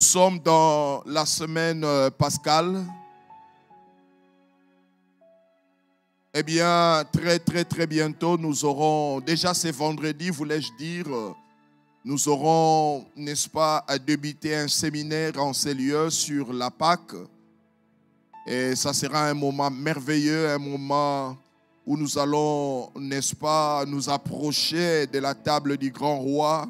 Nous sommes dans la semaine pascale. Eh bien, très bientôt, nous aurons, déjà c'est vendredi, voulais-je dire, nous aurons, n'est-ce pas, à débuter un séminaire en ces lieux sur la Pâque. Et ça sera un moment merveilleux, un moment où nous allons, n'est-ce pas, nous approcher de la table du grand roi.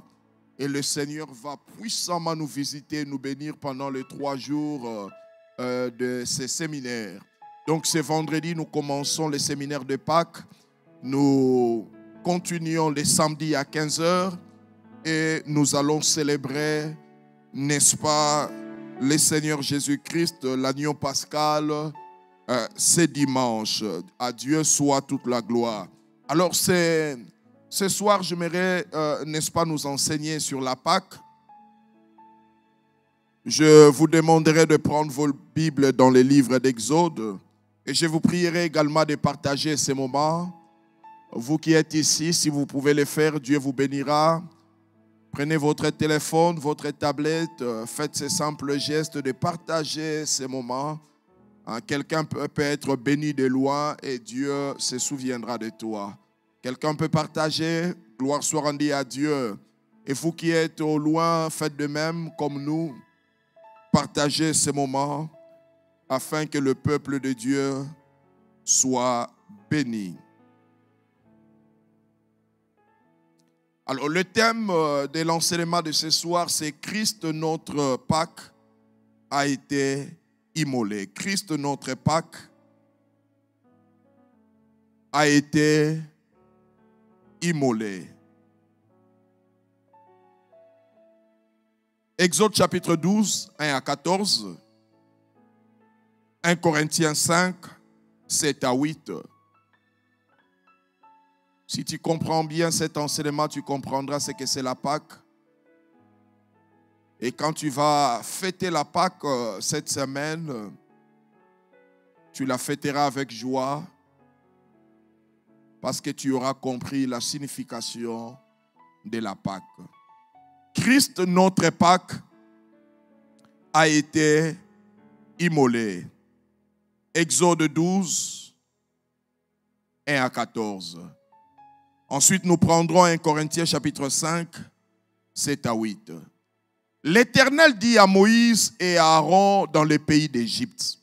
Et le Seigneur va puissamment nous visiter, nous bénir pendant les 3 jours de ces séminaires. Donc ce vendredi, nous commençons le séminaire de Pâques. Nous continuons les samedis à 15 h et nous allons célébrer, n'est-ce pas, le Seigneur Jésus-Christ, l'agneau pascal, ce dimanche. À Dieu soit toute la gloire. Alors ce soir, j'aimerais, n'est-ce pas, nous enseigner sur la Pâque. Je vous demanderai de prendre vos Bibles dans les livres d'Exode. Et je vous prierai également de partager ces moments. Vous qui êtes ici, si vous pouvez le faire, Dieu vous bénira. Prenez votre téléphone, votre tablette, faites ces simples gestes de partager ces moments. Quelqu'un peut être béni de loin et Dieu se souviendra de toi. Quelqu'un peut partager, gloire soit rendue à Dieu. Et vous qui êtes au loin, faites de même comme nous. Partagez ces moments afin que le peuple de Dieu soit béni. Alors le thème de l'enseignement de ce soir, c'est Christ notre Pâque a été immolé. Christ notre Pâque a été immolé. Exode chapitre 12, 1 à 14. 1 Corinthiens 5, 7 à 8. Si tu comprends bien cet enseignement, tu comprendras ce que c'est la Pâque. Et quand tu vas fêter la Pâque cette semaine, tu la fêteras avec joie parce que tu auras compris la signification de la Pâque. Christ, notre Pâque, a été immolé. Exode 12, 1 à 14. Ensuite, nous prendrons 1 Corinthiens chapitre 5, 7 à 8. L'Éternel dit à Moïse et à Aaron dans le pays d'Égypte: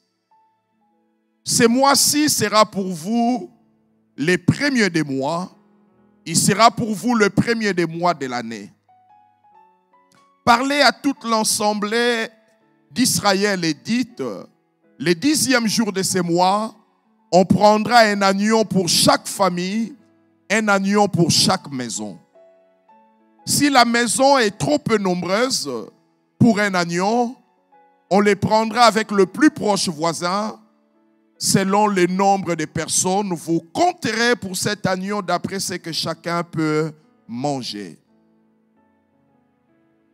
ce mois-ci sera pour vous le premier des mois, il sera pour vous le premier des mois de l'année. Parlez à toute l'assemblée d'Israël et dites: le 10e jour de ce mois, on prendra un agneau pour chaque famille, un agneau pour chaque maison. Si la maison est trop peu nombreuse pour un agneau, on les prendra avec le plus proche voisin. Selon le nombre de personnes, vous compterez pour cet agneau d'après ce que chacun peut manger.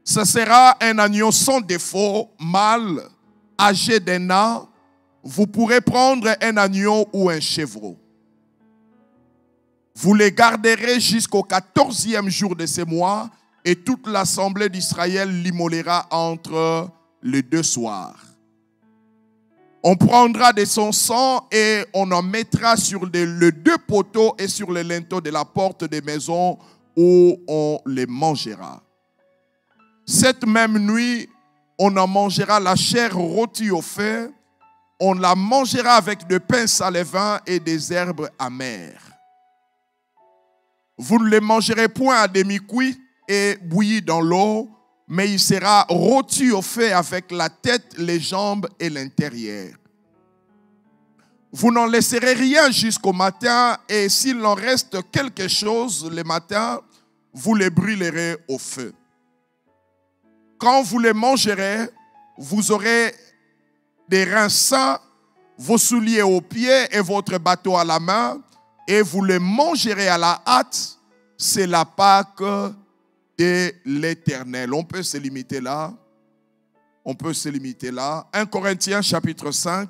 Ce sera un agneau sans défaut, mâle, âgé d'1 an. Vous pourrez prendre un agneau ou un chevreau. Vous les garderez jusqu'au 14e jour de ce mois et toute l'assemblée d'Israël l'immolera entre les 2 soirs. On prendra de son sang et on en mettra sur les 2 poteaux et sur les linteaux de la porte des maisons où on les mangera. Cette même nuit, on en mangera la chair rôtie au feu. On la mangera avec de pain salé vin et des herbes amères. Vous ne les mangerez point à demi-cuit et bouilli dans l'eau, mais il sera rôti au feu avec la tête, les jambes et l'intérieur. Vous n'en laisserez rien jusqu'au matin, et s'il en reste quelque chose le matin, vous les brûlerez au feu. Quand vous les mangerez, vous aurez des reins sains, vos souliers aux pieds et votre bateau à la main, et vous les mangerez à la hâte. C'est la Pâque de l'Éternel. On peut se limiter là. On peut se limiter là. 1 Corinthiens chapitre 5.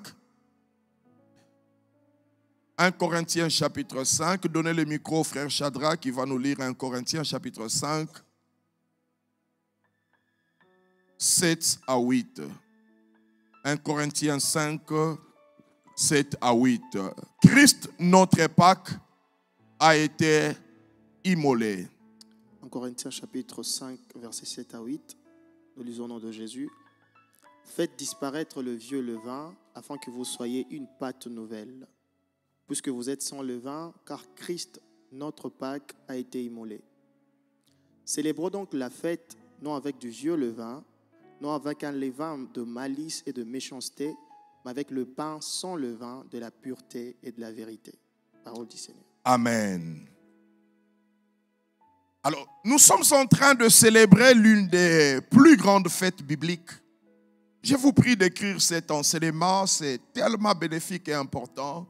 1 Corinthiens chapitre 5. Donnez le micro au frère Chadra qui va nous lire 1 Corinthiens chapitre 5. 7 à 8. 1 Corinthiens 5, 7 à 8. Christ, notre Pâque, a été immolé. 1 Corinthiens chapitre 5, versets 7 à 8. Nous lisons au nom de Jésus. Faites disparaître le vieux levain afin que vous soyez une pâte nouvelle, puisque vous êtes sans levain, car Christ, notre Pâque, a été immolé. Célébrons donc la fête, non avec du vieux levain, non avec un levain de malice et de méchanceté, mais avec le pain sans levain de la pureté et de la vérité. Parole du Seigneur. Amen. Alors, nous sommes en train de célébrer l'une des plus grandes fêtes bibliques. Je vous prie d'écrire cet enseignement, c'est tellement bénéfique et important.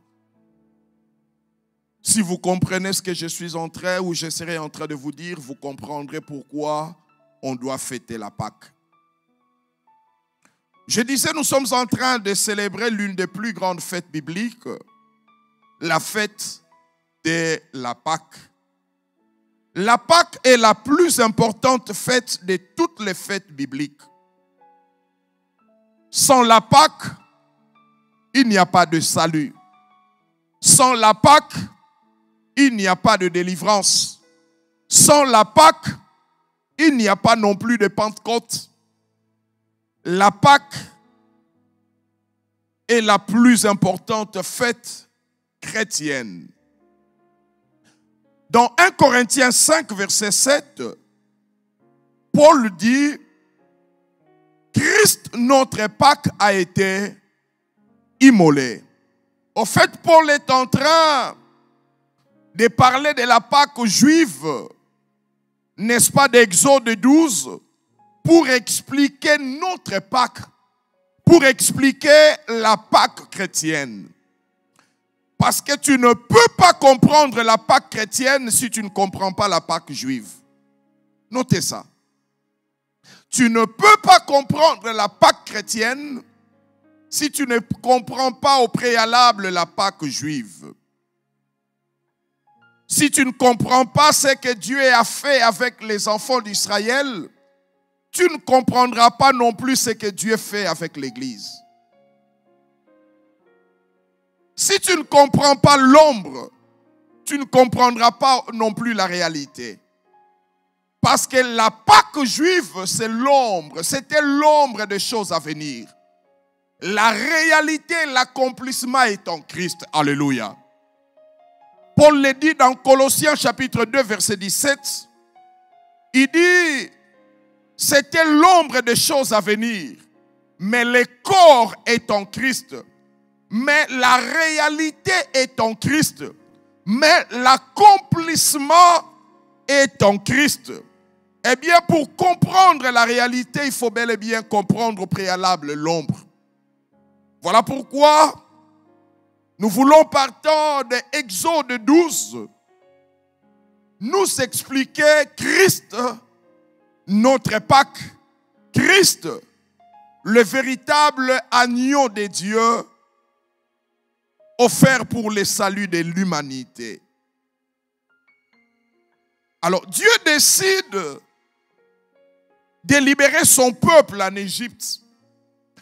Si vous comprenez ce que je suis en train ou je serai en train de vous dire, vous comprendrez pourquoi on doit fêter la Pâque. Je disais, nous sommes en train de célébrer l'une des plus grandes fêtes bibliques, la fête de la Pâque. La Pâque est la plus importante fête de toutes les fêtes bibliques. Sans la Pâque, il n'y a pas de salut. Sans la Pâque, il n'y a pas de délivrance. Sans la Pâque, il n'y a pas non plus de Pentecôte. La Pâque est la plus importante fête chrétienne. Dans 1 Corinthiens 5, verset 7, Paul dit, Christ, notre Pâque, a été immolé. Au fait, Paul est en train de parler de la Pâque juive, n'est-ce pas, d'Exode 12, pour expliquer notre Pâque, pour expliquer la Pâque chrétienne. Parce que tu ne peux pas comprendre la Pâque chrétienne si tu ne comprends pas la Pâque juive. Notez ça. Tu ne peux pas comprendre la Pâque chrétienne si tu ne comprends pas au préalable la Pâque juive. Si tu ne comprends pas ce que Dieu a fait avec les enfants d'Israël, tu ne comprendras pas non plus ce que Dieu fait avec l'Église. Si tu ne comprends pas l'ombre, tu ne comprendras pas non plus la réalité. Parce que la Pâque juive, c'est l'ombre. C'était l'ombre des choses à venir. La réalité, l'accomplissement est en Christ. Alléluia. Paul le dit dans Colossiens chapitre 2, verset 17. Il dit, c'était l'ombre des choses à venir. Mais le corps est en Christ. Mais la réalité est en Christ. Mais l'accomplissement est en Christ. Eh bien, pour comprendre la réalité, il faut bel et bien comprendre au préalable l'ombre. Voilà pourquoi nous voulons, partant de Exode 12, nous expliquer Christ, notre Pâque, Christ, le véritable agneau de Dieu, offert pour le salut de l'humanité. Alors, Dieu décide de libérer son peuple en Égypte,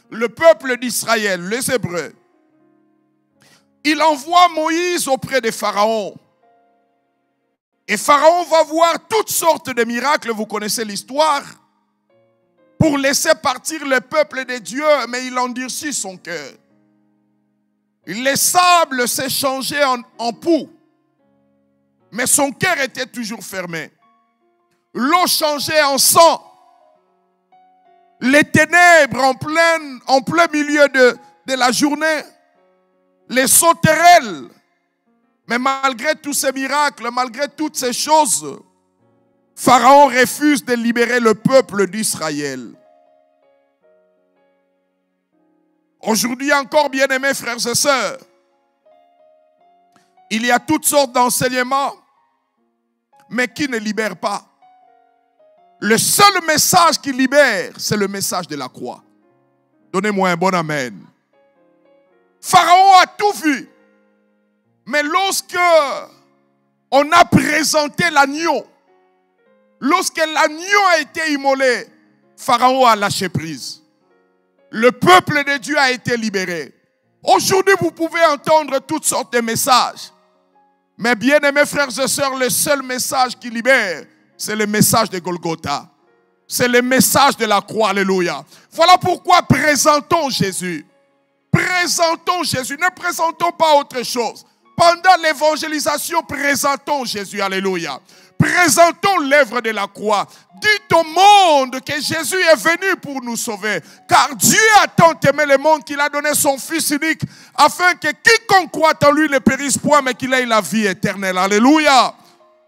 le peuple d'Israël, les Hébreux. Il envoie Moïse auprès de Pharaon. Et Pharaon va voir toutes sortes de miracles, vous connaissez l'histoire, pour laisser partir le peuple de Dieu, mais il endurcit son cœur. Le sable s'est changé en poux, mais son cœur était toujours fermé. L'eau changeait en sang. Les ténèbres en plein milieu de la journée, les sauterelles. Mais malgré tous ces miracles, malgré toutes ces choses, Pharaon refuse de libérer le peuple d'Israël. Aujourd'hui encore, bien-aimés frères et sœurs, il y a toutes sortes d'enseignements, mais qui ne libèrent pas. Le seul message qui libère, c'est le message de la croix. Donnez-moi un bon amen. Pharaon a tout vu. Mais lorsque on a présenté l'agneau, lorsque l'agneau a été immolé, Pharaon a lâché prise. Le peuple de Dieu a été libéré. Aujourd'hui, vous pouvez entendre toutes sortes de messages. Mais bien aimés frères et sœurs, le seul message qui libère, c'est le message de Golgotha. C'est le message de la croix, alléluia. Voilà pourquoi présentons Jésus. Présentons Jésus, ne présentons pas autre chose. Pendant l'évangélisation, présentons Jésus, alléluia. Présentons l'œuvre de la croix. Dites au monde que Jésus est venu pour nous sauver. Car Dieu a tant aimé le monde qu'il a donné son Fils unique afin que quiconque croit en lui ne périsse point mais qu'il ait la vie éternelle. Alléluia.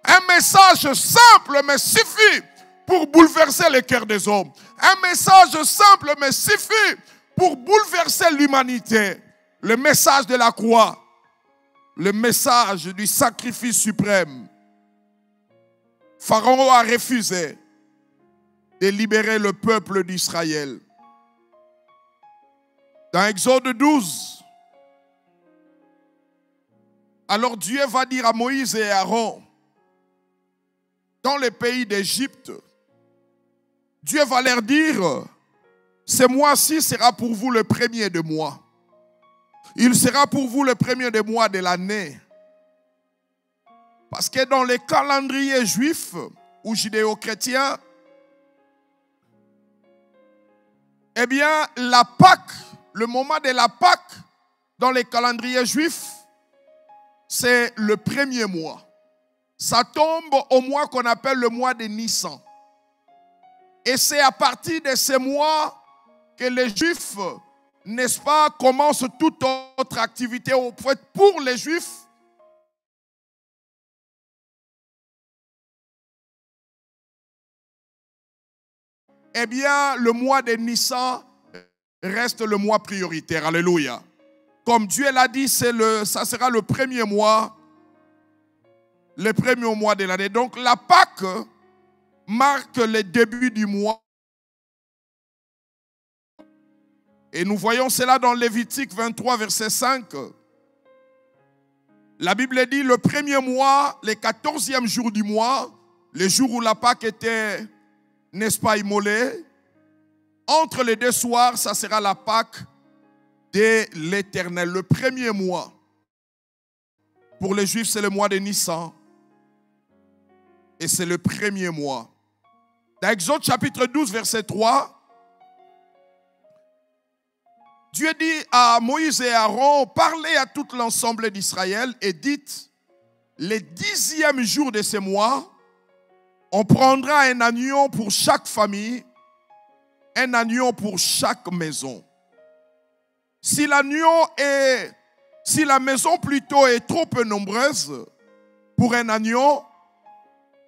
Un message simple mais suffit pour bouleverser le cœur des hommes. Un message simple mais suffit pour bouleverser l'humanité. Le message de la croix. Le message du sacrifice suprême. Pharaon a refusé de libérer le peuple d'Israël. Dans Exode 12, alors Dieu va dire à Moïse et à Aaron, dans le pays d'Égypte, Dieu va leur dire, ce mois-ci sera pour vous le premier de mois. Il sera pour vous le premier des mois de l'année. Parce que dans les calendriers juifs ou judéo-chrétiens, eh bien, la Pâque, le moment de la Pâque, dans les calendriers juifs, c'est le premier mois. Ça tombe au mois qu'on appelle le mois de Nissan. Et c'est à partir de ce mois que les Juifs, n'est-ce pas, commencent toute autre activité. Pour les Juifs, eh bien, le mois de Nissan reste le mois prioritaire. Alléluia. Comme Dieu l'a dit, ça sera le premier mois de l'année. Donc, la Pâque marque le début du mois. Et nous voyons cela dans Lévitique 23, verset 5. La Bible dit, le premier mois, le 14e jour du mois, le jour où la Pâque était, n'est-ce pas, immolée, entre les deux soirs, ça sera la Pâque de l'Éternel, le premier mois. Pour les Juifs, c'est le mois de Nissan. Et c'est le premier mois. Dans Exode chapitre 12, verset 3, Dieu dit à Moïse et Aaron, parlez à tout l'ensemble d'Israël et dites, le 10e jour de ce mois, on prendra un agneau pour chaque famille, un agneau pour chaque maison. Si la maison plutôt est trop peu nombreuse pour un agneau,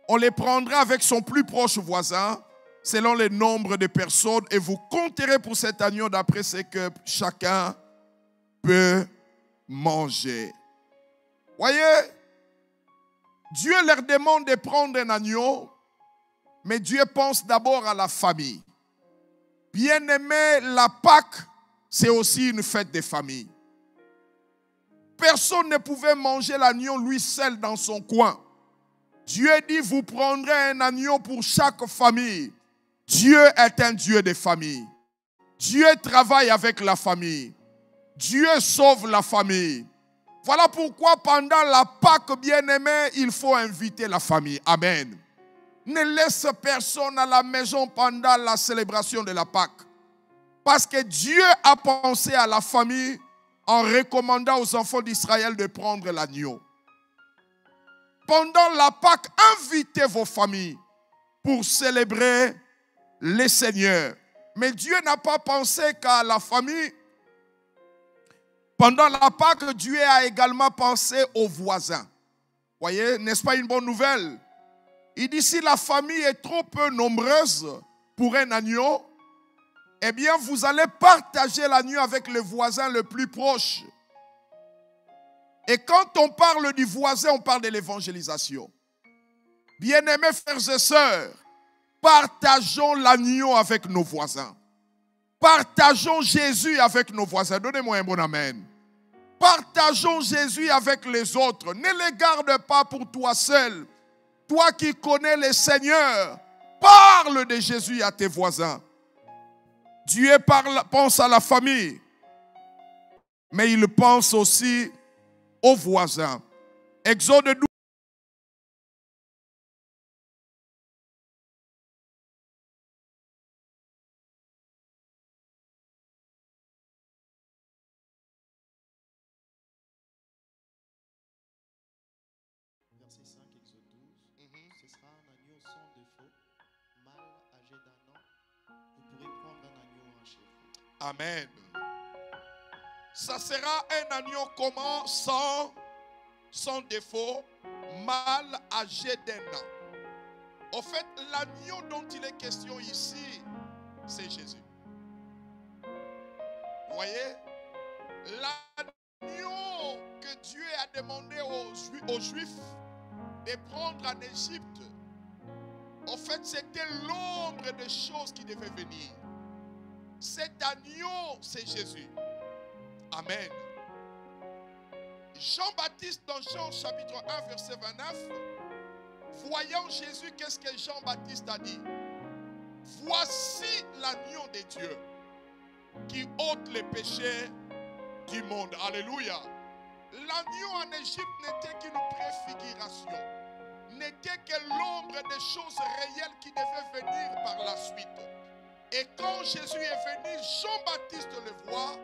on les prendra avec son plus proche voisin, selon le nombre de personnes, et vous compterez pour cet agneau d'après ce que chacun peut manger. Voyez, Dieu leur demande de prendre un agneau, mais Dieu pense d'abord à la famille. Bien-aimé, la Pâque, c'est aussi une fête des familles. Personne ne pouvait manger l'agneau lui seul dans son coin. Dieu dit, vous prendrez un agneau pour chaque famille. Dieu est un Dieu de famille. Dieu travaille avec la famille. Dieu sauve la famille. Voilà pourquoi pendant la Pâque, bien-aimé, il faut inviter la famille. Amen. Ne laisse personne à la maison pendant la célébration de la Pâque. Parce que Dieu a pensé à la famille en recommandant aux enfants d'Israël de prendre l'agneau. Pendant la Pâque, invitez vos familles pour célébrer le Seigneur. Mais Dieu n'a pas pensé qu'à la famille. Pendant la Pâque, Dieu a également pensé aux voisins. Voyez, n'est-ce pas une bonne nouvelle? Il dit, si la famille est trop peu nombreuse pour un agneau, eh bien, vous allez partager l'agneau avec le voisin le plus proche. Et quand on parle du voisin, on parle de l'évangélisation. Bien-aimés frères et sœurs, partageons l'agneau avec nos voisins. Partageons Jésus avec nos voisins. Donnez-moi un bon amen. Partageons Jésus avec les autres. Ne les garde pas pour toi seul. Toi qui connais le Seigneur, parle de Jésus à tes voisins. Dieu pense à la famille, mais il pense aussi aux voisins. Exode 12. Verset 5, Exode 12. Ce sera un agneau sans défaut, mâle âgé d'1 an. Vous pourrez prendre un agneau ou un chèvre. Amen. Ça sera un agneau comment? Sans défaut, mâle âgé d'1 an. En fait, l'agneau dont il est question ici, c'est Jésus. Vous voyez? L'agneau que Dieu a demandé aux Juifs de prendre en Égypte, en fait, c'était l'ombre des choses qui devaient venir. Cet agneau, c'est Jésus. Amen. Jean-Baptiste, dans Jean chapitre 1, verset 29, voyant Jésus, qu'est-ce que Jean-Baptiste a dit? Voici l'agneau de Dieu qui ôte les péchés du monde. Alléluia. L'agneau en Égypte n'était qu'une préfiguration, n'était que l'ombre des choses réelles qui devaient venir par la suite. Et quand Jésus est venu, Jean-Baptiste le voit,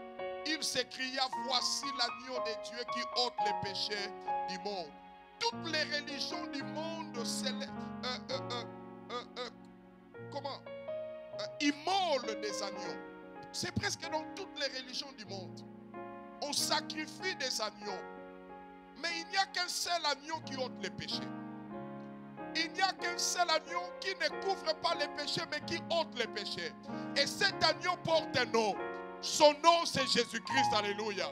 il s'écria, voici l'agneau de Dieu qui ôte les péchés du monde. Toutes les religions du monde immolent des agneaux. C'est presque dans toutes les religions du monde. On sacrifie des agneaux. Mais il n'y a qu'un seul agneau qui ôte les péchés. Il n'y a qu'un seul agneau qui ne couvre pas les péchés, mais qui ôte les péchés. Et cet agneau porte un nom. Son nom, c'est Jésus-Christ. Alléluia.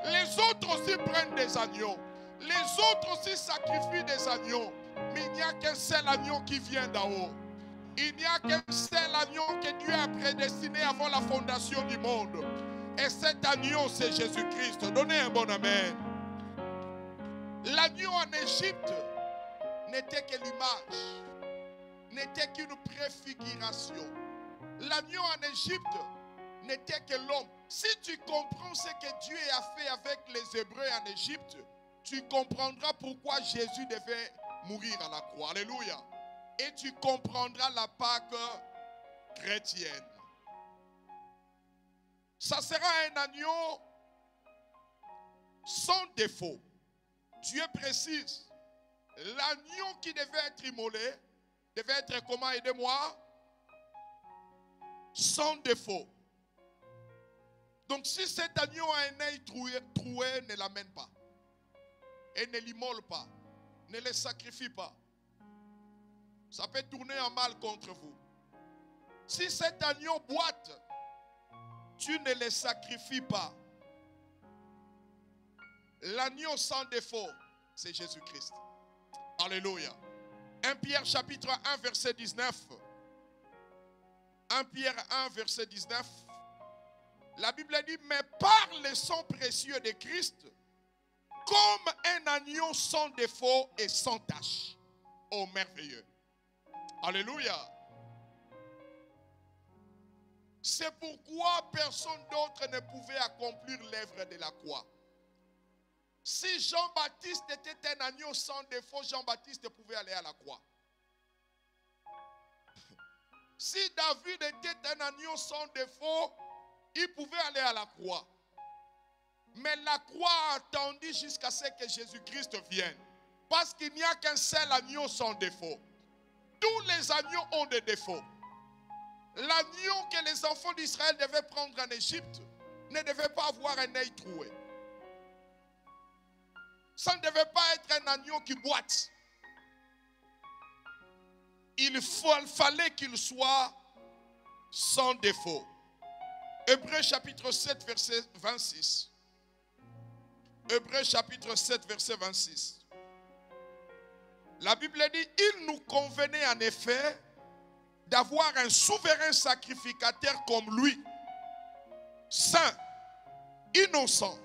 Les autres aussi prennent des agneaux. Les autres aussi sacrifient des agneaux. Mais il n'y a qu'un seul agneau qui vient d'en haut. Il n'y a qu'un seul agneau que Dieu a prédestiné avant la fondation du monde. Et cet agneau, c'est Jésus-Christ. Donnez un bon amen. L'agneau en Égypte n'était que l'image, n'était qu'une préfiguration. L'agneau en Égypte n'était que l'homme. Si tu comprends ce que Dieu a fait avec les Hébreux en Égypte, tu comprendras pourquoi Jésus devait mourir à la croix. Alléluia. Et tu comprendras la Pâque chrétienne. Ça sera un agneau sans défaut. Dieu précise, l'agneau qui devait être immolé devait être comment? Aidez-moi. Sans défaut. Donc si cet agneau a un œil troué, ne l'amène pas. Et ne l'immole pas. Ne le sacrifie pas. Ça peut tourner en mal contre vous. Si cet agneau boite, tu ne le sacrifies pas. L'agneau sans défaut, c'est Jésus-Christ. Alléluia. 1 Pierre chapitre 1 verset 19. 1 Pierre 1 verset 19. La Bible dit, mais par le sang précieux de Christ, comme un agneau sans défaut et sans tache. Oh merveilleux. Alléluia. C'est pourquoi personne d'autre ne pouvait accomplir l'œuvre de la croix. Si Jean-Baptiste était un agneau sans défaut, Jean-Baptiste pouvait aller à la croix. Si David était un agneau sans défaut, il pouvait aller à la croix. Mais la croix a attendu jusqu'à ce que Jésus-Christ vienne. Parce qu'il n'y a qu'un seul agneau sans défaut. Tous les agneaux ont des défauts. L'agneau que les enfants d'Israël devaient prendre en Égypte ne devait pas avoir un œil troué. Ça ne devait pas être un agneau qui boite. Il fallait qu'il soit sans défaut. Hébreux chapitre 7 verset 26. Hébreux chapitre 7 verset 26. La Bible dit, il nous convenait en effet d'avoir un souverain sacrificateur comme lui, saint, innocent,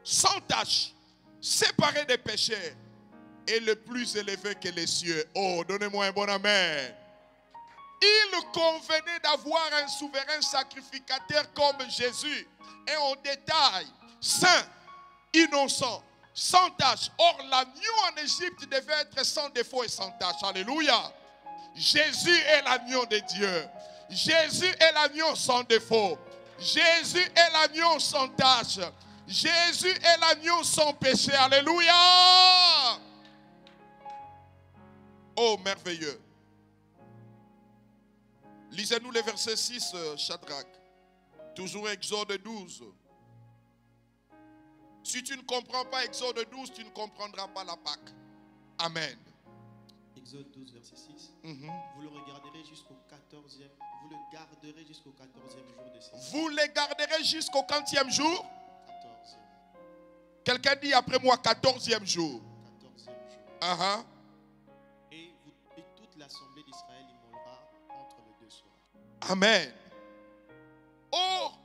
sans tache, séparé des pécheurs et le plus élevé que les cieux. Oh, donnez-moi un bon amen. il convenait d'avoir un souverain sacrificateur comme Jésus, et en détail, saint, innocent, sans tache. Or, l'agneau en Égypte devait être sans défaut et sans tache. Alléluia. Jésus est l'agneau de Dieu. Jésus est l'agneau sans défaut. Jésus est l'agneau sans tache. Jésus est l'agneau sans péché. Alléluia. Oh, merveilleux. Lisez-nous le verset 6, Shadrach. Toujours Exode 12. Si tu ne comprends pas Exode 12, tu ne comprendras pas la Pâque. Amen. Exode 12, verset 6. Vous le regarderez jusqu'au 14e. Vous le garderez jusqu'au 14e jour de ces. Vous les garderez jusqu'au 40e jour. 14e. Quelqu'un dit après moi 14e jour. 14e jour. Et toute l'assemblée d'Israël immolera entre les deux soirs. Amen. Or,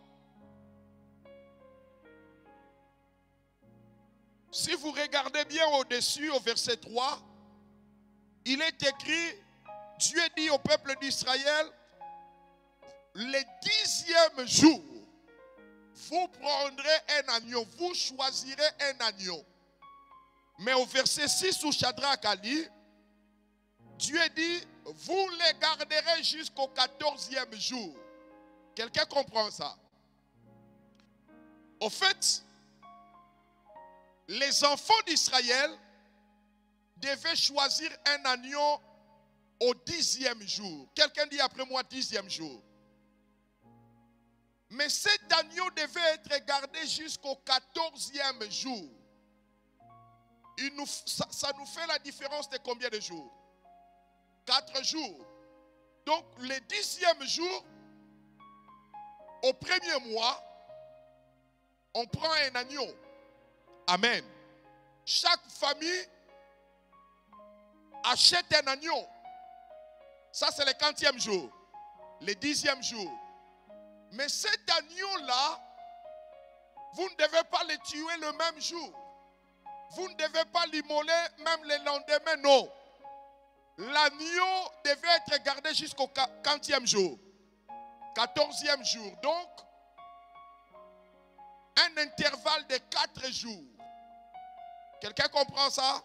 si vous regardez bien au-dessus, au verset 3, il est écrit, Dieu dit au peuple d'Israël, le 10e jour, vous prendrez un agneau, vous choisirez un agneau. Mais au verset 6 où Shadrach a dit, Dieu dit, vous les garderez jusqu'au 14e jour. Quelqu'un comprend ça? Au fait, les enfants d'Israël devaient choisir un agneau au 10e jour. Quelqu'un dit après moi 10e jour. Mais cet agneau devait être gardé jusqu'au 14e jour. Ça nous fait la différence de combien de jours? 4 jours. Donc le 10e jour, au premier mois, on prend un agneau. Amen. Chaque famille achète un agneau. Ça, c'est le 40e jour. Le 10e jour. Mais cet agneau-là, vous ne devez pas le tuer le même jour. Vous ne devez pas l'immoler même le lendemain, non. L'agneau devait être gardé jusqu'au 40e jour. 14e jour. Donc, un intervalle de 4 jours. Quelqu'un comprend ça?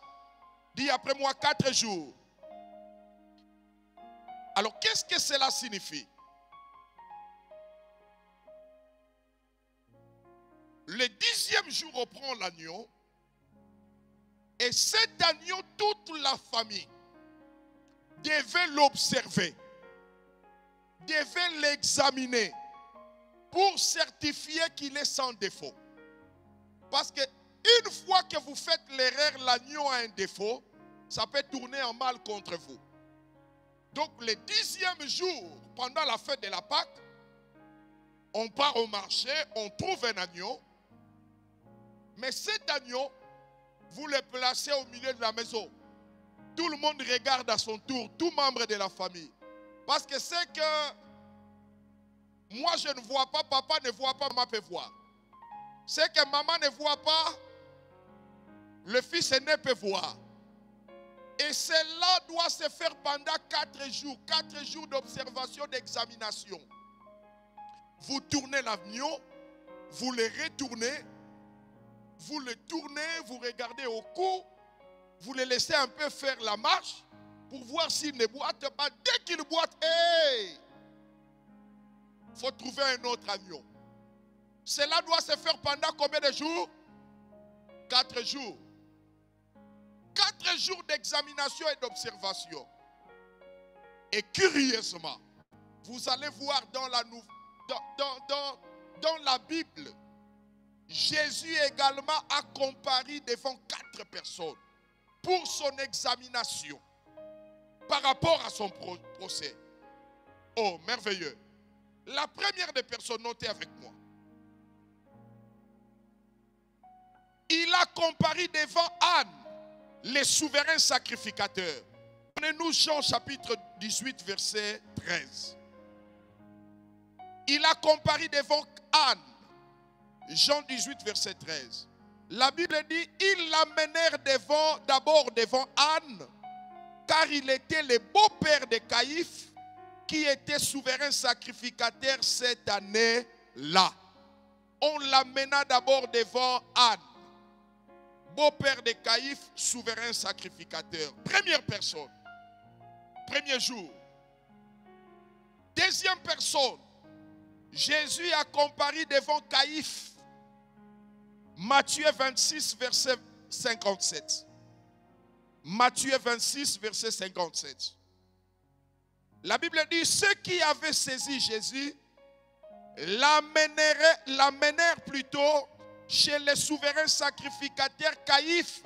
Dis après moi 4 jours. Alors, qu'est-ce que cela signifie? Le 10e jour, on prend l'agneau. Et cet agneau, toute la famille devait l'observer, devait l'examiner pour certifier qu'il est sans défaut. Parce que une fois que vous faites l'erreur, l'agneau a un défaut, ça peut tourner en mal contre vous. Donc le 10e jour, pendant la fête de la Pâque, on part au marché, on trouve un agneau. Mais cet agneau, vous le placez au milieu de la maison. Tout le monde regarde à son tour, tout membre de la famille. Parce que c'est que moi je ne vois pas, papa ne voit pas, maman peut voir. C'est que maman ne voit pas, le fils aîné peut voir. Et cela doit se faire pendant 4 jours. 4 jours d'observation, d'examination. Vous tournez l'agneau, vous le retournez, vous le tournez, vous regardez au cou, vous le laissez un peu faire la marche pour voir s'il ne boite pas. Dès qu'il boite, il faut trouver un autre agneau. Cela doit se faire pendant combien de jours? 4 jours. 4 jours d'examination et d'observation. Et curieusement, vous allez voir dans la Bible, Jésus également a comparé devant 4 personnes pour son examination par rapport à son procès. Oh, merveilleux. La première des personnes, notez avec moi. Il a comparé devant Anne, les souverains sacrificateurs. Prenez-nous Jean chapitre 18, verset 13. Il a comparé devant Anne. Jean 18, verset 13. La Bible dit, ils l'amenèrent d'abord devant Anne, car il était le beau-père de Caïphe, qui était souverain sacrificateur cette année-là. On l'amena d'abord devant Anne, beau-père de Caïphe, souverain sacrificateur. Première personne, premier jour. Deuxième personne, Jésus a comparé devant Caïphe. Matthieu 26, verset 57. Matthieu 26, verset 57. La Bible dit, ceux qui avaient saisi Jésus l'amenèrent plutôt chez les souverains sacrificateurs Caïphe,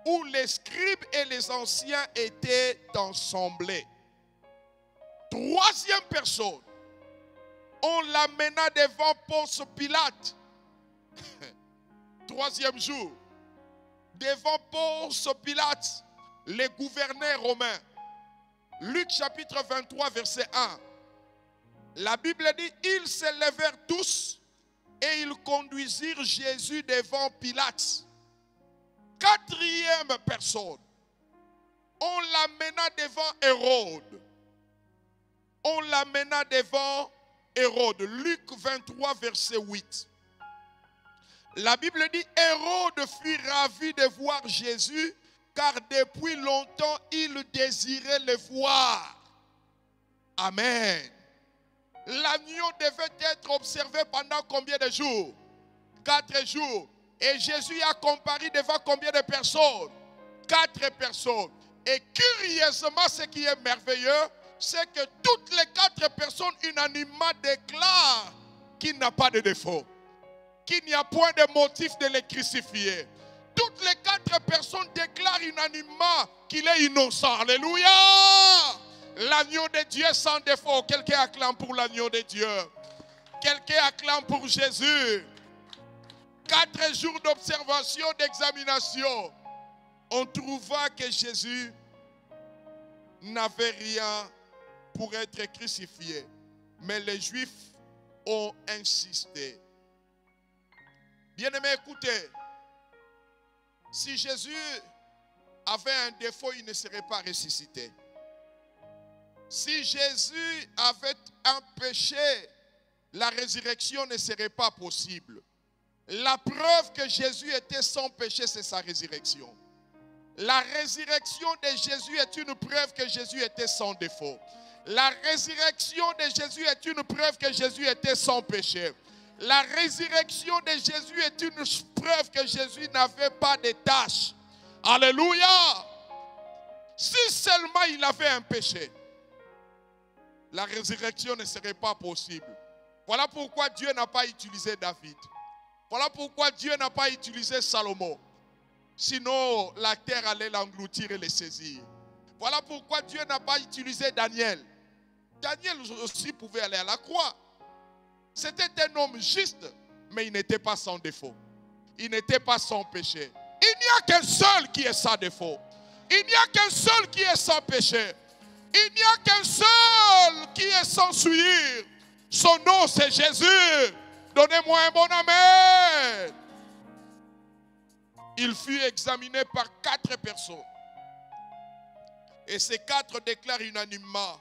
où les scribes et les anciens étaient assemblés. Troisième personne, on l'amena devant Ponce Pilate. Troisième jour, devant Ponce Pilate, les gouverneurs romains. Luc chapitre 23, verset 1. La Bible dit, ils se levèrent tous et ils conduisirent Jésus devant Pilate. Quatrième personne, on l'amena devant Hérode. On l'amena devant Hérode. Luc 23, verset 8. La Bible dit, Hérode fut ravi de voir Jésus, car depuis longtemps il désirait le voir. Amen. L'agneau devait être observé pendant combien de jours? 4 jours. Et Jésus a comparé devant combien de personnes? 4 personnes. Et curieusement, ce qui est merveilleux, c'est que toutes les 4 personnes unanimement déclarent qu'il n'a pas de défaut, qu'il n'y a point de motif de le crucifier. Toutes les 4 personnes déclarent unanimement qu'il est innocent. Alléluia! L'agneau de Dieu sans défaut. Quelqu'un acclame pour l'agneau de Dieu. Quelqu'un acclame pour Jésus. 4 jours d'observation, d'examination. On trouva que Jésus n'avait rien pour être crucifié. Mais les Juifs ont insisté. Bien-aimés, écoutez. Si Jésus avait un défaut, il ne serait pas ressuscité. Si Jésus avait un péché, la résurrection ne serait pas possible. La preuve que Jésus était sans péché, c'est sa résurrection. La résurrection de Jésus est une preuve que Jésus était sans défaut. La résurrection de Jésus est une preuve que Jésus était sans péché. La résurrection de Jésus est une preuve que Jésus n'avait pas de tâches. Alléluia! Si seulement il avait un péché, la résurrection ne serait pas possible. Voilà pourquoi Dieu n'a pas utilisé David. Voilà pourquoi Dieu n'a pas utilisé Salomon. Sinon, la terre allait l'engloutir et le saisir. Voilà pourquoi Dieu n'a pas utilisé Daniel. Daniel aussi pouvait aller à la croix. C'était un homme juste, mais il n'était pas sans défaut. Il n'était pas sans péché. Il n'y a qu'un seul qui est sans défaut. Il n'y a qu'un seul qui est sans péché. Il n'y a qu'un seul qui est sans souillure. Son nom, c'est Jésus. Donnez-moi un bon amen. Il fut examiné par 4 personnes. Et ces 4 déclarent unanimement,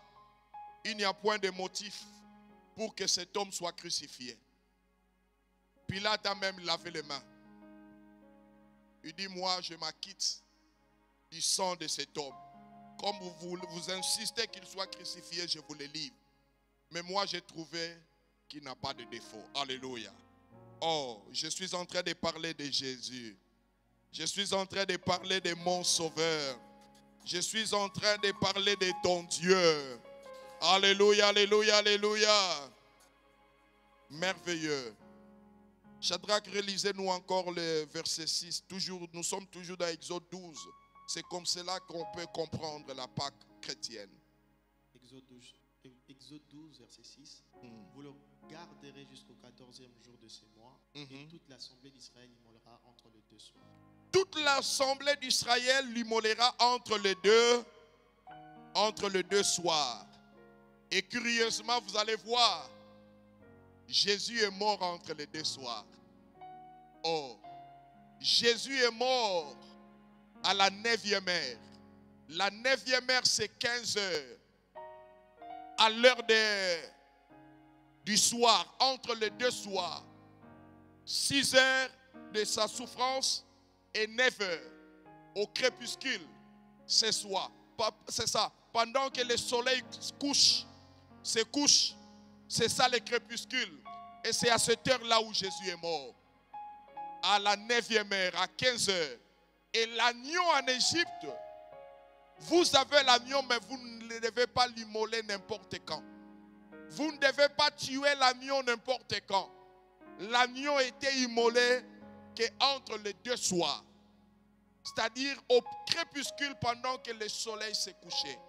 il n'y a point de motif pour que cet homme soit crucifié. Pilate a même lavé les mains. Il dit, moi je m'acquitte du sang de cet homme. Comme vous insistez qu'il soit crucifié, je vous le livre. Mais moi j'ai trouvé qu'il n'a pas de défaut. Alléluia. Oh, je suis en train de parler de Jésus. Je suis en train de parler de mon Sauveur. Je suis en train de parler de ton Dieu. Alléluia, alléluia, alléluia. Merveilleux. Shadrach, relisez-nous encore le verset 6. Nous sommes toujours dans Exode 12. C'est comme cela qu'on peut comprendre la Pâque chrétienne. Exode 12, verset 6. Vous le garderez jusqu'au 14e jour de ce mois. Et toute l'assemblée d'Israël immolera entre les 2 soirs. Toute l'assemblée d'Israël l'immolera entre les deux soirs. Et curieusement, vous allez voir, Jésus est mort entre les 2 soirs. Oh, Jésus est mort à la 9e heure. La 9e heure, c'est 15 heures. à l'heure du soir, entre les deux soirs, 6 heures de sa souffrance et 9 heures au crépuscule, c'est ça. Pendant que le soleil se couche, c'est ça le crépuscule. Et c'est à cette heure-là où Jésus est mort. À la 9e heure, à 15 heures. Et l'agneau en Égypte, vous avez l'agneau, mais vous ne devez pas l'immoler n'importe quand. Vous ne devez pas tuer l'agneau n'importe quand. L'agneau était immolé qu'entre les deux soirs. C'est-à-dire au crépuscule pendant que le soleil s'est couché.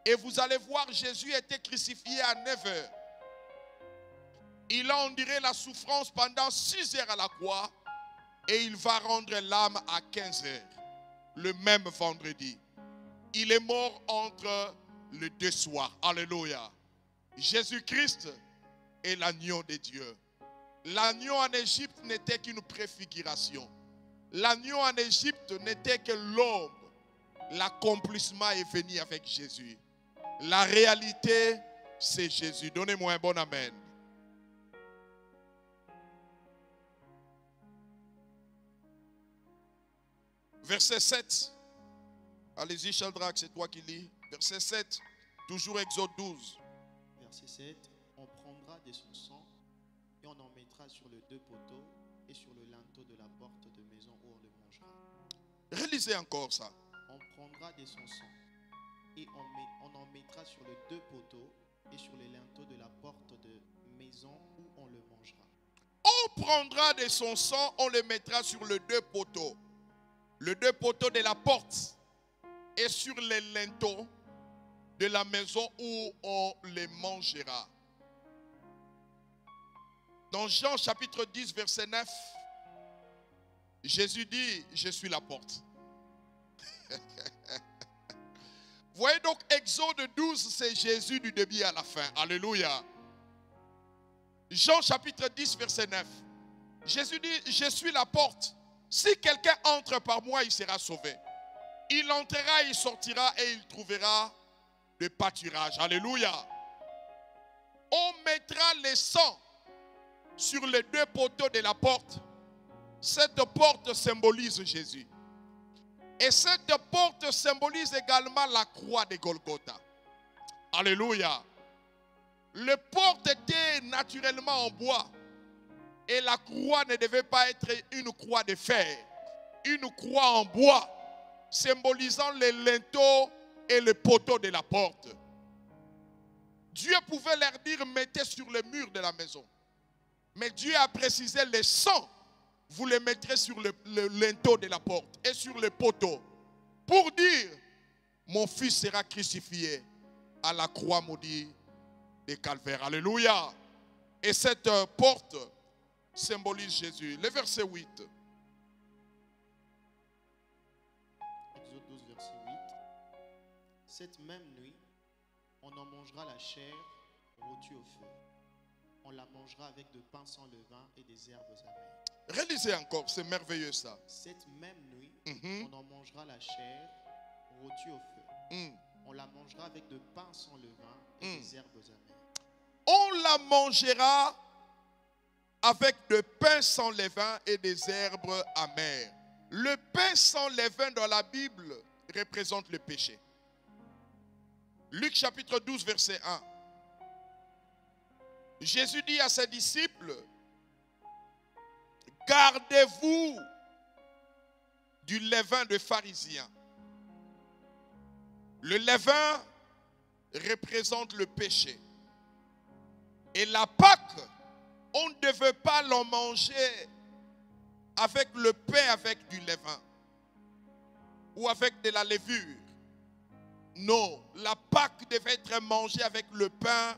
Et vous allez voir, Jésus était crucifié à 9 heures. Il a enduré la souffrance pendant 6 heures à la croix. Et il va rendre l'âme à 15 heures. Le même vendredi. Il est mort entre les deux soirs. Alléluia. Jésus-Christ est l'agneau de Dieu. L'agneau en Égypte n'était qu'une préfiguration. L'agneau en Égypte n'était que l'homme. L'accomplissement est venu avec Jésus. La réalité, c'est Jésus. Donnez-moi un bon amen. Verset 7. Allez-y, Shadrach, c'est toi qui lis. Verset 7. Toujours Exode 12. Verset 7. On prendra de son sang et on en mettra sur les deux poteaux et sur le linteau de la porte de maison où on le mangera. Relisez encore ça. On prendra de son sang et on en mettra sur les deux poteaux et sur les linteaux de la porte de maison où on le mangera. On prendra de son sang, on le mettra sur les deux poteaux. Les deux poteaux de la porte et sur les linteaux de la maison où on les mangera. Dans Jean chapitre 10 verset 9, Jésus dit, je suis la porte. Voyez donc Exode 12, c'est Jésus du début à la fin. Alléluia. Jean chapitre 10 verset 9. Jésus dit, je suis la porte. Si quelqu'un entre par moi, il sera sauvé. Il entrera, il sortira et il trouvera le pâturage. Alléluia. On mettra le sang sur les deux poteaux de la porte. Cette porte symbolise Jésus. Et cette porte symbolise également la croix de Golgotha. Alléluia. Les portes étaient naturellement en bois. Et la croix ne devait pas être une croix de fer. Une croix en bois, symbolisant les linteaux et les poteaux de la porte. Dieu pouvait leur dire, mettez sur le mur de la maison. Mais Dieu a précisé, le sang, vous le mettrez sur le linteau de la porte et sur les poteaux. Pour dire, mon fils sera crucifié à la croix maudite de Calvaire. Alléluia. Et cette porte symbolise Jésus. Le verset 8. Exode 12, verset 8. Cette même nuit, on en mangera la chair rôtie au feu. On la mangera avec de pain sans levain et des herbes amères. Relisez encore, c'est merveilleux ça. Cette même nuit, on en mangera la chair rôtie au feu. On la mangera avec de pain sans levain et des herbes amères. On la mangera avec de pain sans levain et des herbes amères. Le pain sans levain dans la Bible représente le péché. Luc chapitre 12 verset 1. Jésus dit à ses disciples, gardez-vous du levain de pharisiens. Le levain représente le péché. Et la Pâque, on ne devait pas l'en manger avec le pain avec du levain ou avec de la levure. Non, la Pâque devait être mangée avec le pain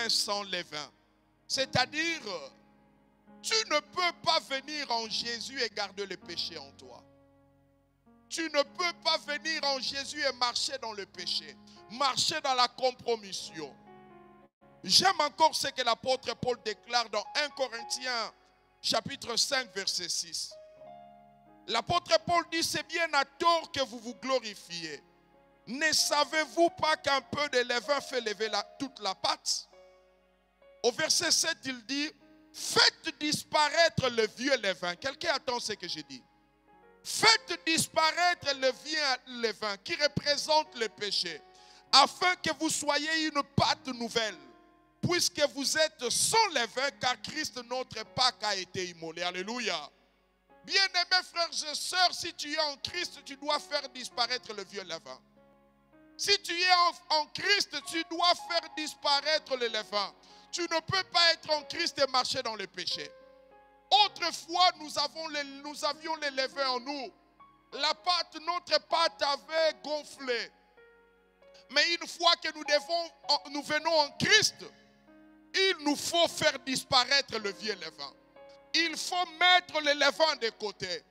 sans levain. C'est-à-dire, tu ne peux pas venir en Jésus et garder le péché en toi. Tu ne peux pas venir en Jésus et marcher dans le péché, marcher dans la compromission. J'aime encore ce que l'apôtre Paul déclare dans 1 Corinthiens chapitre 5 verset 6. L'apôtre Paul dit, c'est bien à tort que vous vous glorifiez. Ne savez-vous pas qu'un peu de levain fait lever toute la pâte? Au verset 7, il dit, faites disparaître le vieux levain. Quelqu'un attend ce que j'ai dit. Faites disparaître le vieux levain qui représente le péché, afin que vous soyez une pâte nouvelle, puisque vous êtes sans levain, car Christ notre Pâque a été immolé. Alléluia. Bien-aimés frères et sœurs, si tu es en Christ, tu dois faire disparaître le vieux levain. Si tu es en Christ, tu dois faire disparaître le levain. Tu ne peux pas être en Christ et marcher dans le péché. Autrefois, nous avions les levains en nous. Notre pâte avait gonflé. Mais une fois que nous venons en Christ, il nous faut faire disparaître le vieux levain. Il faut mettre le levain de côté.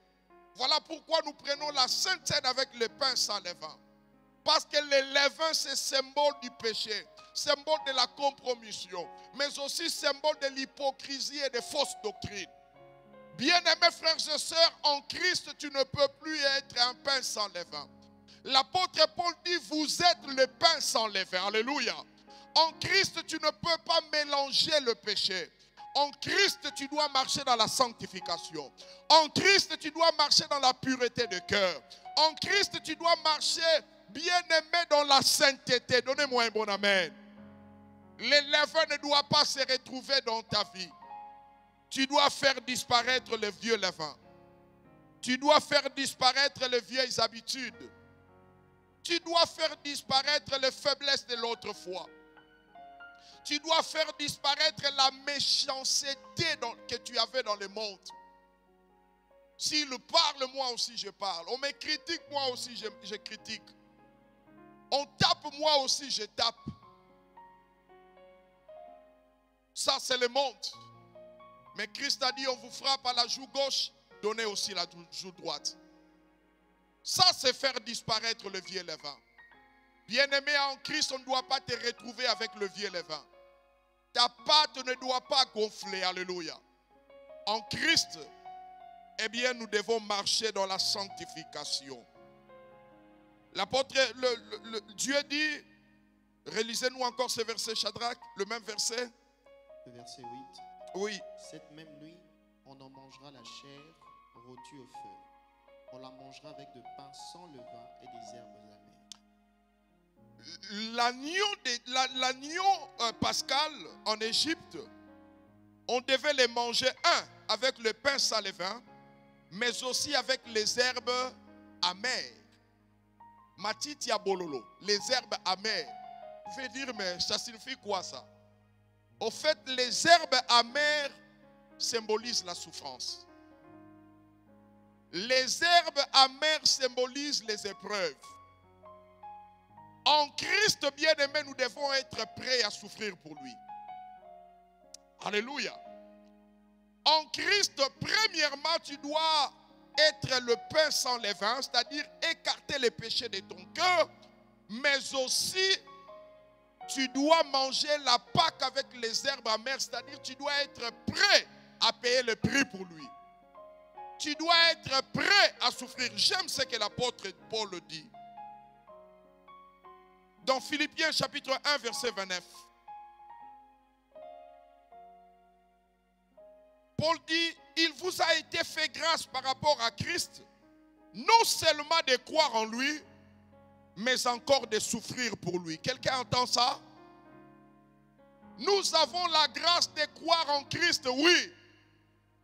Voilà pourquoi nous prenons la Sainte Seine avec le pain sans levain. Parce que le levain, c'est symbole du péché, symbole de la compromission, mais aussi symbole de l'hypocrisie et des fausses doctrines. Bien-aimés frères et sœurs, en Christ, tu ne peux plus être un pain sans levain. L'apôtre Paul dit, vous êtes le pain sans levain. Alléluia. En Christ, tu ne peux pas mélanger le péché. En Christ, tu dois marcher dans la sanctification. En Christ, tu dois marcher dans la pureté de cœur. En Christ, tu dois marcher, bien-aimé, dans la sainteté. Donnez-moi un bon amen. Le levain ne doit pas se retrouver dans ta vie. Tu dois faire disparaître le vieux levain. Tu dois faire disparaître les vieilles habitudes. Tu dois faire disparaître les faiblesses de l'autrefois. Tu dois faire disparaître la méchanceté que tu avais dans le monde. S'il parle, moi aussi je parle. On me critique, moi aussi je critique. On tape, moi aussi je tape. Ça c'est le monde. Mais Christ a dit, on vous frappe à la joue gauche, donnez aussi la joue droite. Ça c'est faire disparaître le vieux levain. Bien-aimé en Christ, on ne doit pas te retrouver avec le vieux levain. Ta pâte ne doit pas gonfler, alléluia. En Christ, eh bien, nous devons marcher dans la sanctification. L'apôtre, Dieu dit, relisez-nous encore ce verset, Shadrach, le même verset. Le verset 8. Oui. Cette même nuit, on en mangera la chair rôtie au feu. On la mangera avec de pain sans levain et des herbes amères. L'agneau pascal en Égypte, on devait les manger, avec le pain sans levain, mais aussi avec les herbes amères. Matitia bololo, les herbes amères. Vous pouvez dire, mais ça signifie quoi ça? Au fait, les herbes amères symbolisent la souffrance. Les herbes amères symbolisent les épreuves. En Christ bien-aimé, nous devons être prêts à souffrir pour lui. Alléluia. En Christ, premièrement, tu dois être le pain sans levain, c'est-à-dire écarter les péchés de ton cœur, mais aussi tu dois manger la Pâque avec les herbes amères, c'est-à-dire tu dois être prêt à payer le prix pour lui. Tu dois être prêt à souffrir. J'aime ce que l'apôtre Paul dit. Dans Philippiens chapitre 1 verset 29. Paul dit, il vous a été fait grâce par rapport à Christ, non seulement de croire en lui, mais encore de souffrir pour lui. Quelqu'un entend ça? Nous avons la grâce de croire en Christ, oui,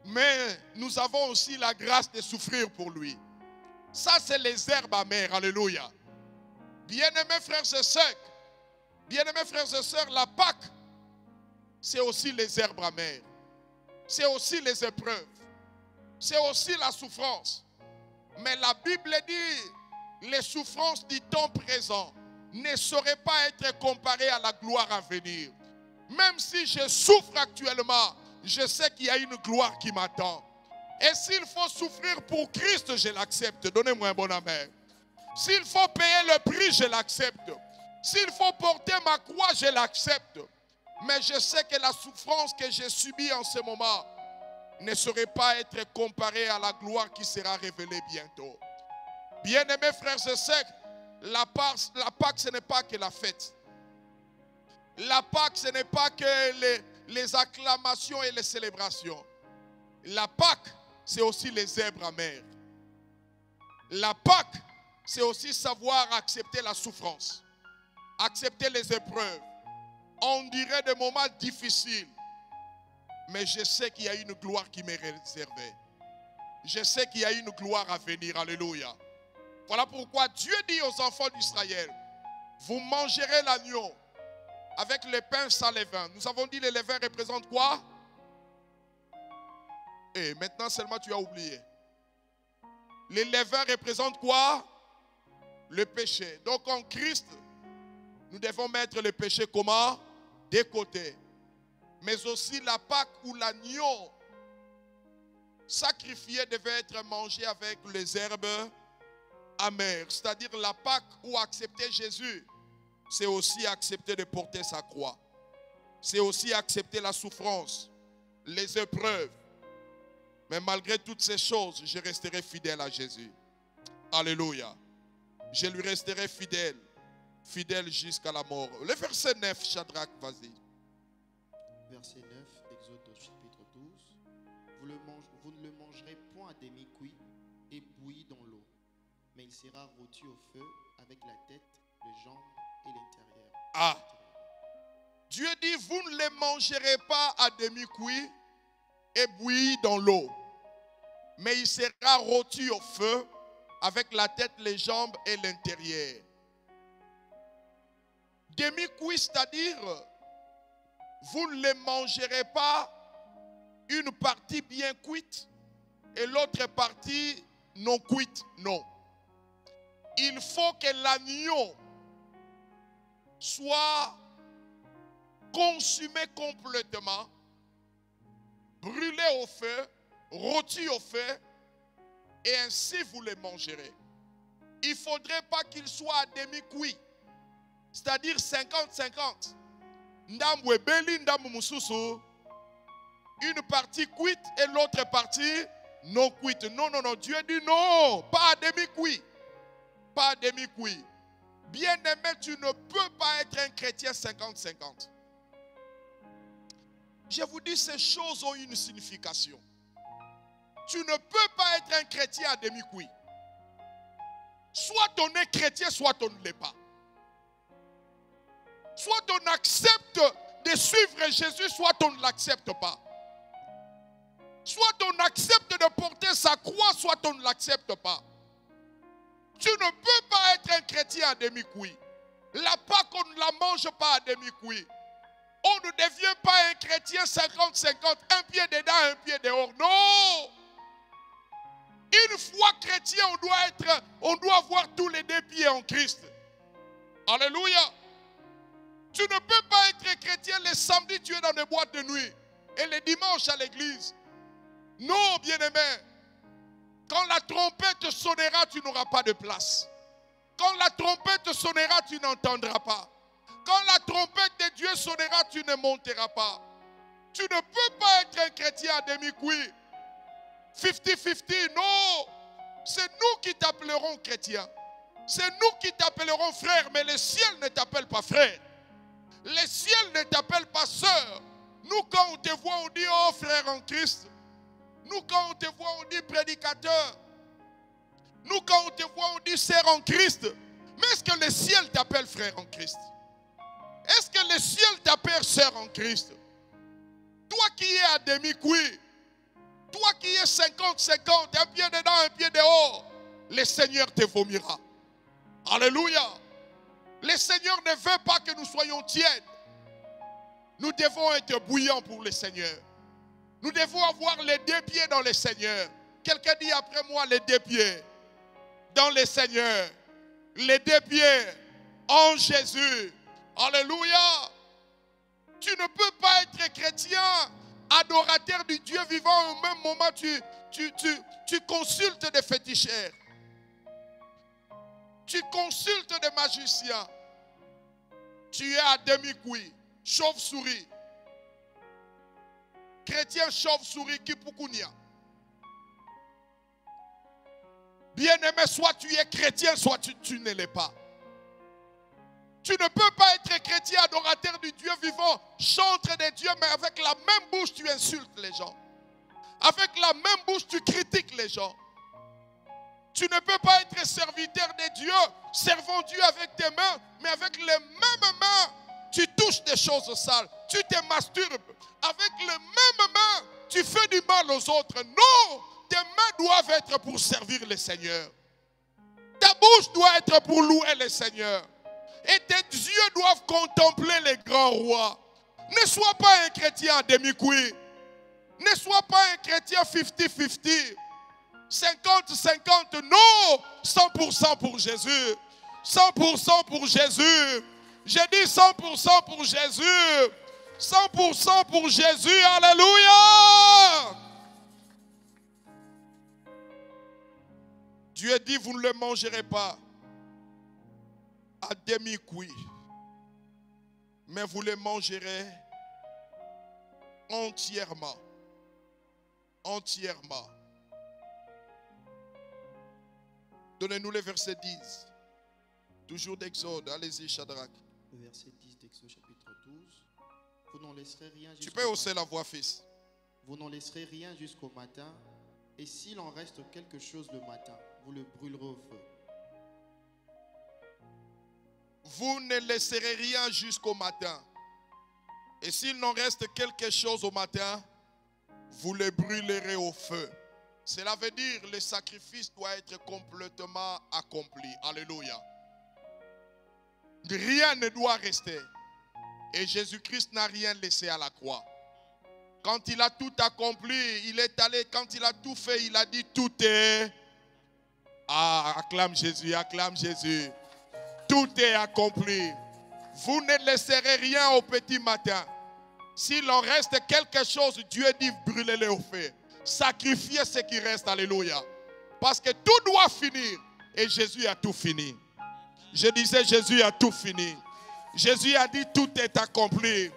mais nous avons aussi la grâce de souffrir pour lui. Ça, c'est les herbes amères. Alléluia. Bien-aimés frères et sœurs, la Pâque, c'est aussi les herbes amères. C'est aussi les épreuves. C'est aussi la souffrance. Mais la Bible dit, les souffrances du temps présent ne sauraient pas être comparées à la gloire à venir. Même si je souffre actuellement, je sais qu'il y a une gloire qui m'attend. Et s'il faut souffrir pour Christ, je l'accepte. Donnez-moi un bon amen. S'il faut payer le prix, je l'accepte. S'il faut porter ma croix, je l'accepte. Mais je sais que la souffrance que j'ai subie en ce moment ne saurait pas être comparée à la gloire qui sera révélée bientôt. Bien-aimés frères et sœurs, La Pâque, ce n'est pas que la fête. La Pâque, ce n'est pas que les acclamations et les célébrations. La Pâque, c'est aussi les herbes amères. La Pâque, c'est aussi savoir accepter la souffrance, accepter les épreuves. On dirait des moments difficiles, mais je sais qu'il y a une gloire qui m'est réservée. Je sais qu'il y a une gloire à venir. Alléluia. Voilà pourquoi Dieu dit aux enfants d'Israël, vous mangerez l'agneau avec le pain sans levain. Nous avons dit les levains représentent quoi? Et maintenant seulement tu as oublié. Les levains représentent quoi? Le péché. Donc en Christ, nous devons mettre le péché comment? De côté. Mais aussi la Pâque ou l'agneau sacrifié devait être mangé avec les herbes amères. C'est-à-dire la Pâque ou accepter Jésus, c'est aussi accepter de porter sa croix. C'est aussi accepter la souffrance, les épreuves. Mais malgré toutes ces choses, je resterai fidèle à Jésus. Alléluia. Je lui resterai fidèle. Fidèle jusqu'à la mort. Le verset 9, Shadrach, vas-y. Verset 9, Exode chapitre 12. Vous ne le mangerez point à demi-cuit et bouilli dans l'eau, mais il sera rôti au feu avec la tête, les jambes et l'intérieur. Ah. Dieu dit, vous ne les mangerez pas à demi-cuit et bouilli dans l'eau, mais il sera rôti au feu avec la tête, les jambes et l'intérieur. Demi-cuit, c'est-à-dire, vous ne les mangerez pas une partie bien cuite et l'autre partie non cuite. Non. Il faut que l'agneau soit consumé complètement, brûlé au feu, rôti au feu, et ainsi vous les mangerez. Il ne faudrait pas qu'il soit à demi-cuit, c'est-à-dire 50-50. Ndamwe beli, ndamwe mususu. Une partie cuite et l'autre partie non cuite. Non, non, non. Dieu dit non, pas à demi-cuit. Pas à demi-cuit. Bien-aimé, tu ne peux pas être un chrétien 50-50. Je vous dis, ces choses ont une signification. Tu ne peux pas être un chrétien à demi-cuit. Soit on est chrétien, soit on ne l'est pas. Soit on accepte de suivre Jésus, soit on ne l'accepte pas. Soit on accepte de porter sa croix, soit on ne l'accepte pas. Tu ne peux pas être un chrétien à demi-cuit. La Pâque, on ne la mange pas à demi-cuit. On ne devient pas un chrétien 50-50, un pied dedans, un pied dehors. Non! Une fois chrétien, on doit avoir tous les deux pieds en Christ. Alléluia! Tu ne peux pas être chrétien les samedis, tu es dans des boîtes de nuit. Et les dimanches à l'église. Non, bien-aimé. Quand la trompette sonnera, tu n'auras pas de place. Quand la trompette sonnera, tu n'entendras pas. Quand la trompette de Dieu sonnera, tu ne monteras pas. Tu ne peux pas être un chrétien à demi-cuit. 50-50, non. C'est nous qui t'appellerons chrétien. C'est nous qui t'appellerons frère, mais le ciel ne t'appelle pas frère. Le ciel ne t'appelle pas sœur. Nous, quand on te voit, on dit, oh frère en Christ. Nous, quand on te voit, on dit prédicateur. Nous, quand on te voit, on dit sœur en Christ. Mais est-ce que le ciel t'appelle frère en Christ? Est-ce que le ciel t'appelle sœur en Christ? Toi qui es à demi-cuit, toi qui es 50-50, un pied dedans, un pied dehors, le Seigneur te vomira. Alléluia. Le Seigneur ne veut pas que nous soyons tièdes. Nous devons être bouillants pour le Seigneur. Nous devons avoir les deux pieds dans le Seigneur. Quelqu'un dit après moi, les deux pieds dans le Seigneur. Les deux pieds en Jésus. Alléluia. Tu ne peux pas être chrétien, adorateur du Dieu vivant, au même moment tu consultes des féticheurs. Tu consultes des magiciens. Tu es à demi-cuit, chauve-souris. Chrétien chauve-souris qui poucounia. Bien-aimé, soit tu es chrétien, soit tu ne l'es pas. Tu ne peux pas être chrétien, adorateur du Dieu vivant, chantre des dieux, mais avec la même bouche, tu insultes les gens. Avec la même bouche, tu critiques les gens. Tu ne peux pas être serviteur de Dieu, servant Dieu avec tes mains, mais avec les mêmes mains, tu touches des choses sales, tu te masturbes. Avec les mêmes mains, tu fais du mal aux autres. Non, tes mains doivent être pour servir le Seigneur. Ta bouche doit être pour louer le Seigneur. Et tes yeux doivent contempler les grands rois. Ne sois pas un chrétien à demi-cuit. Ne sois pas un chrétien 50-50. 50-50, non, 100% pour Jésus. 100% pour Jésus. J'ai dit 100% pour Jésus. 100% pour Jésus. Alléluia. Dieu dit, vous ne le mangerez pas à demi-cuit, mais vous le mangerez entièrement. Entièrement. Donnez-nous le verset 10. Toujours d'Exode. Allez-y, Shadrach. Le verset 10 d'Exode chapitre 12. Vous n'en laisserez rien jusqu'au Tu peux hausser la voix, fils. Vous n'en laisserez rien jusqu'au matin. Et s'il en reste quelque chose le matin, vous le brûlerez au feu. Vous ne laisserez rien jusqu'au matin. Et s'il n'en reste quelque chose au matin, vous le brûlerez au feu. Cela veut dire que le sacrifice doit être complètement accompli. Alléluia. Rien ne doit rester. Et Jésus-Christ n'a rien laissé à la croix. Quand il a tout accompli, il est allé, quand il a tout fait, il a dit tout est. Ah, acclame Jésus, acclame Jésus. Tout est accompli. Vous ne laisserez rien au petit matin. S'il en reste quelque chose, Dieu dit brûlez-le au feu. Sacrifiez ce qui reste, alléluia. Parce que tout doit finir. Et Jésus a tout fini. Je disais, Jésus a tout fini. Jésus a dit tout est accompli.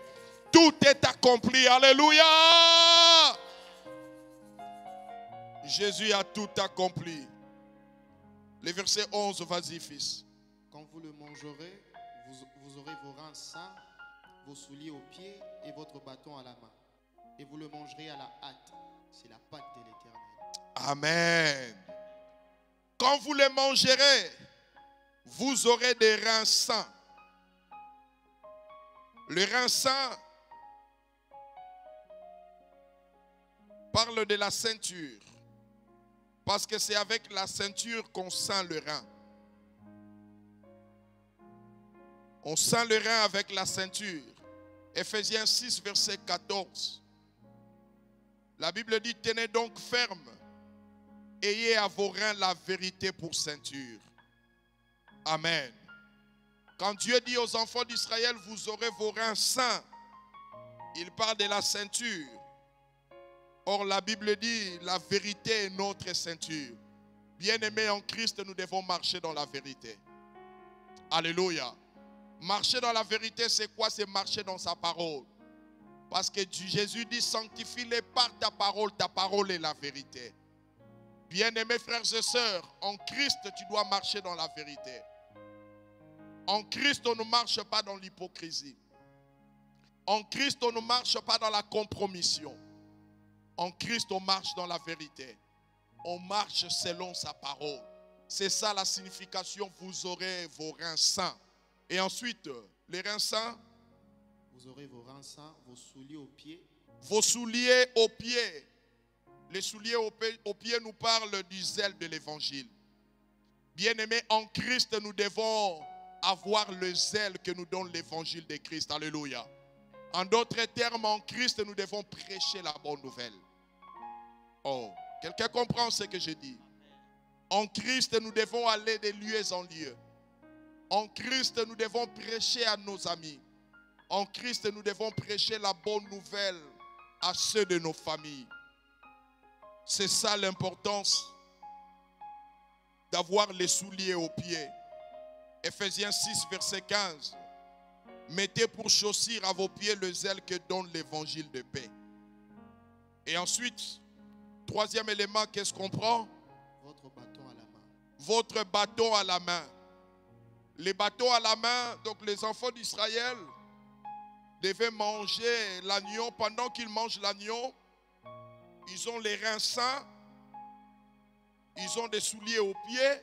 Tout est accompli, alléluia. Jésus a tout accompli. Le verset 11, vas-y fils. Quand vous le mangerez, vous aurez vos reins sains, vos souliers aux pieds et votre bâton à la main. Et vous le mangerez à la hâte. C'est la Pâque de l'Éternel. Amen. Quand vous le mangerez, vous aurez des reins sains. Le rein saint parle de la ceinture. Parce que c'est avec la ceinture qu'on ceint le rein. On ceint le rein avec la ceinture. Ephésiens 6, verset 14. La Bible dit, tenez donc ferme. Ayez à vos reins la vérité pour ceinture. Amen. Quand Dieu dit aux enfants d'Israël, vous aurez vos reins saints, il parle de la ceinture. Or, la Bible dit, la vérité est notre ceinture. Bien-aimés en Christ, nous devons marcher dans la vérité. Alléluia. Marcher dans la vérité, c'est quoi? C'est marcher dans sa parole. Parce que Jésus dit, sanctifie-les par ta parole est la vérité. Bien-aimés frères et sœurs, en Christ, tu dois marcher dans la vérité. En Christ, on ne marche pas dans l'hypocrisie. En Christ, on ne marche pas dans la compromission. En Christ, on marche dans la vérité. On marche selon sa parole. C'est ça la signification, vous aurez vos reins saints. Et ensuite, les reins saints. Vous aurez vos reins saints, vos souliers aux pieds. Vos souliers aux pieds. Les souliers aux pieds nous parlent du zèle de l'évangile. Bien-aimés, en Christ, nous devons avoir le zèle que nous donne l'évangile de Christ. Alléluia. En d'autres termes, en Christ, nous devons prêcher la bonne nouvelle. Oh, quelqu'un comprend ce que je dis? En Christ, nous devons aller de lieu en lieu. En Christ, nous devons prêcher à nos amis. En Christ, nous devons prêcher la bonne nouvelle à ceux de nos familles. C'est ça l'importance d'avoir les souliers aux pieds. Ephésiens 6, verset 15. Mettez pour chaussure à vos pieds le zèle que donne l'évangile de paix. Et ensuite, troisième élément, qu'est-ce qu'on prend? Votre bâton à la main. Votre bâton à la main. les bâtons à la main. Donc les enfants d'Israël devaient manger l'agneau. Pendant qu'ils mangent l'agneau, ils ont les reins sains, ils ont des souliers aux pieds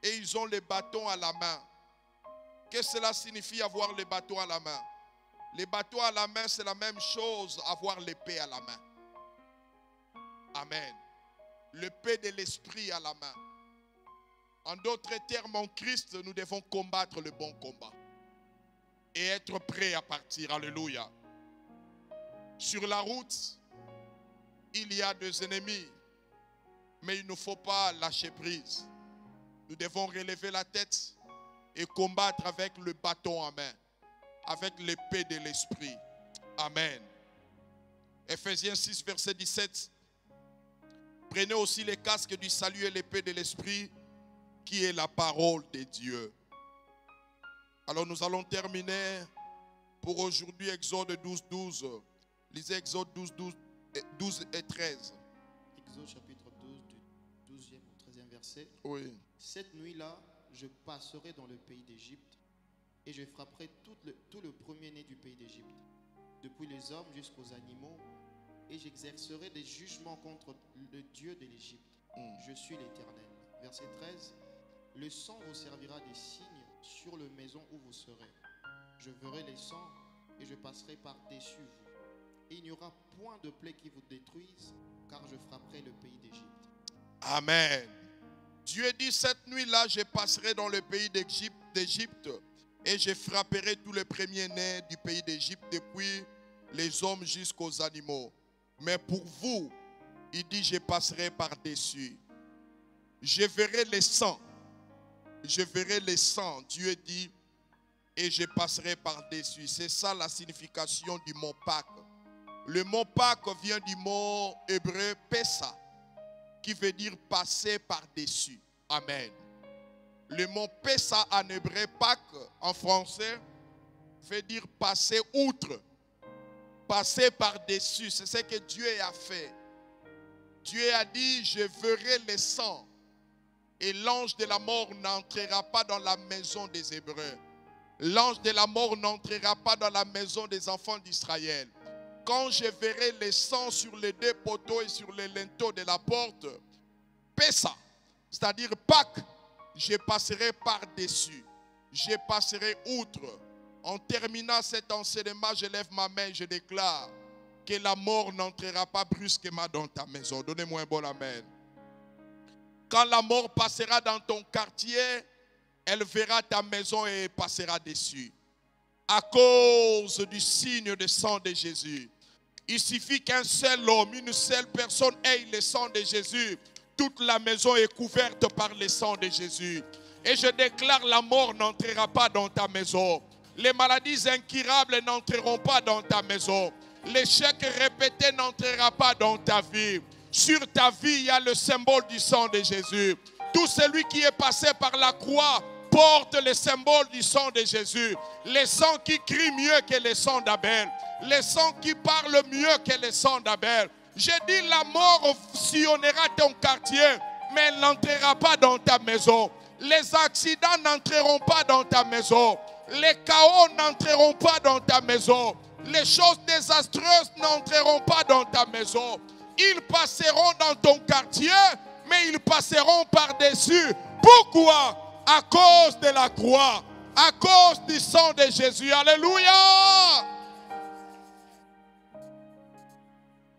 et ils ont les bâtons à la main. Qu'est-ce que cela signifie avoir les bâtons à la main? Les bâtons à la main, c'est la même chose, avoir l'épée à la main. Amen. L'épée de l'esprit à la main. En d'autres termes, en Christ, nous devons combattre le bon combat et être prêts à partir. Alléluia. Sur la route, il y a deux ennemis, mais il ne faut pas lâcher prise. Nous devons relever la tête et combattre avec le bâton en main, avec l'épée de l'esprit. Amen. Ephésiens 6, verset 17. Prenez aussi les casques du salut et l'épée de l'esprit, qui est la parole de Dieu. Alors nous allons terminer pour aujourd'hui Exode 12, 12. Lisez Exode 12 et 13. Exode chapitre 12, du 12e au 13e verset. Oui. Cette nuit-là, je passerai dans le pays d'Égypte et je frapperai tout le premier-né du pays d'Égypte, depuis les hommes jusqu'aux animaux, et j'exercerai des jugements contre le Dieu de l'Égypte. Je suis l'Éternel. Verset 13. Le sang vous servira des signes sur la maison où vous serez. Je verrai les sangs et je passerai par-dessus vous. Et il n'y aura point de plaie qui vous détruise, car je frapperai le pays d'Égypte. Amen. Dieu dit, cette nuit-là, je passerai dans le pays d'Égypte et je frapperai tous les premiers-nés du pays d'Égypte, depuis les hommes jusqu'aux animaux. Mais pour vous, il dit, je passerai par-dessus. Je verrai les sangs. Je verrai les sangs, Dieu dit, et je passerai par-dessus. C'est ça la signification du mot Pâques. Le mot Pâques vient du mot hébreu Pessa, qui veut dire passer par-dessus. Amen. Le mot Pessa en hébreu, Pâques en français, veut dire passer outre, passer par-dessus. C'est ce que Dieu a fait. Dieu a dit, je verrai les sangs. Et l'ange de la mort n'entrera pas dans la maison des Hébreux. L'ange de la mort n'entrera pas dans la maison des enfants d'Israël. Quand je verrai les sangs sur les deux poteaux et sur les linteaux de la porte, Pessa, c'est-à-dire Pâques, je passerai par-dessus. Je passerai outre. En terminant cet enseignement, je lève ma main et je déclare que la mort n'entrera pas brusquement dans ta maison. Donnez-moi un bon amen. Quand la mort passera dans ton quartier, elle verra ta maison et passera dessus. À cause du signe de sang de Jésus. Il suffit qu'un seul homme, une seule personne ait le sang de Jésus. Toute la maison est couverte par le sang de Jésus. Et je déclare, la mort n'entrera pas dans ta maison. Les maladies incurables n'entreront pas dans ta maison. L'échec répété n'entrera pas dans ta vie. Sur ta vie, il y a le symbole du sang de Jésus. Tout celui qui est passé par la croix porte le symbole du sang de Jésus. Le sang qui crie mieux que le sang d'Abel. Le sang qui parle mieux que le sang d'Abel. J'ai dit, la mort sillonnera ton quartier, mais elle n'entrera pas dans ta maison. Les accidents n'entreront pas dans ta maison. Les chaos n'entreront pas dans ta maison. Les choses désastreuses n'entreront pas dans ta maison. Ils passeront dans ton quartier, mais ils passeront par-dessus. Pourquoi? À cause de la croix, à cause du sang de Jésus. Alléluia!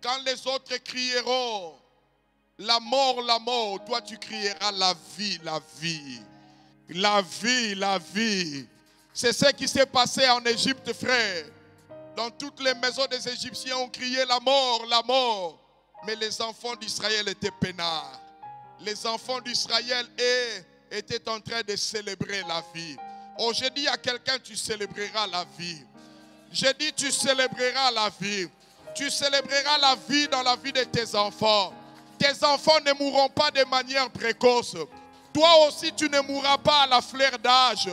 Quand les autres crieront la mort, toi tu crieras la vie, la vie. La vie, la vie. C'est ce qui s'est passé en Égypte, frère. Dans toutes les maisons des Égyptiens, on criait la mort, la mort. Mais les enfants d'Israël étaient peinards. Les enfants d'Israël étaient en train de célébrer la vie. Oh, j'ai dit à quelqu'un, tu célébreras la vie. J'ai dit, tu célébreras la vie. Tu célébreras la vie dans la vie de tes enfants. Tes enfants ne mourront pas de manière précoce. Toi aussi, tu ne mourras pas à la fleur d'âge.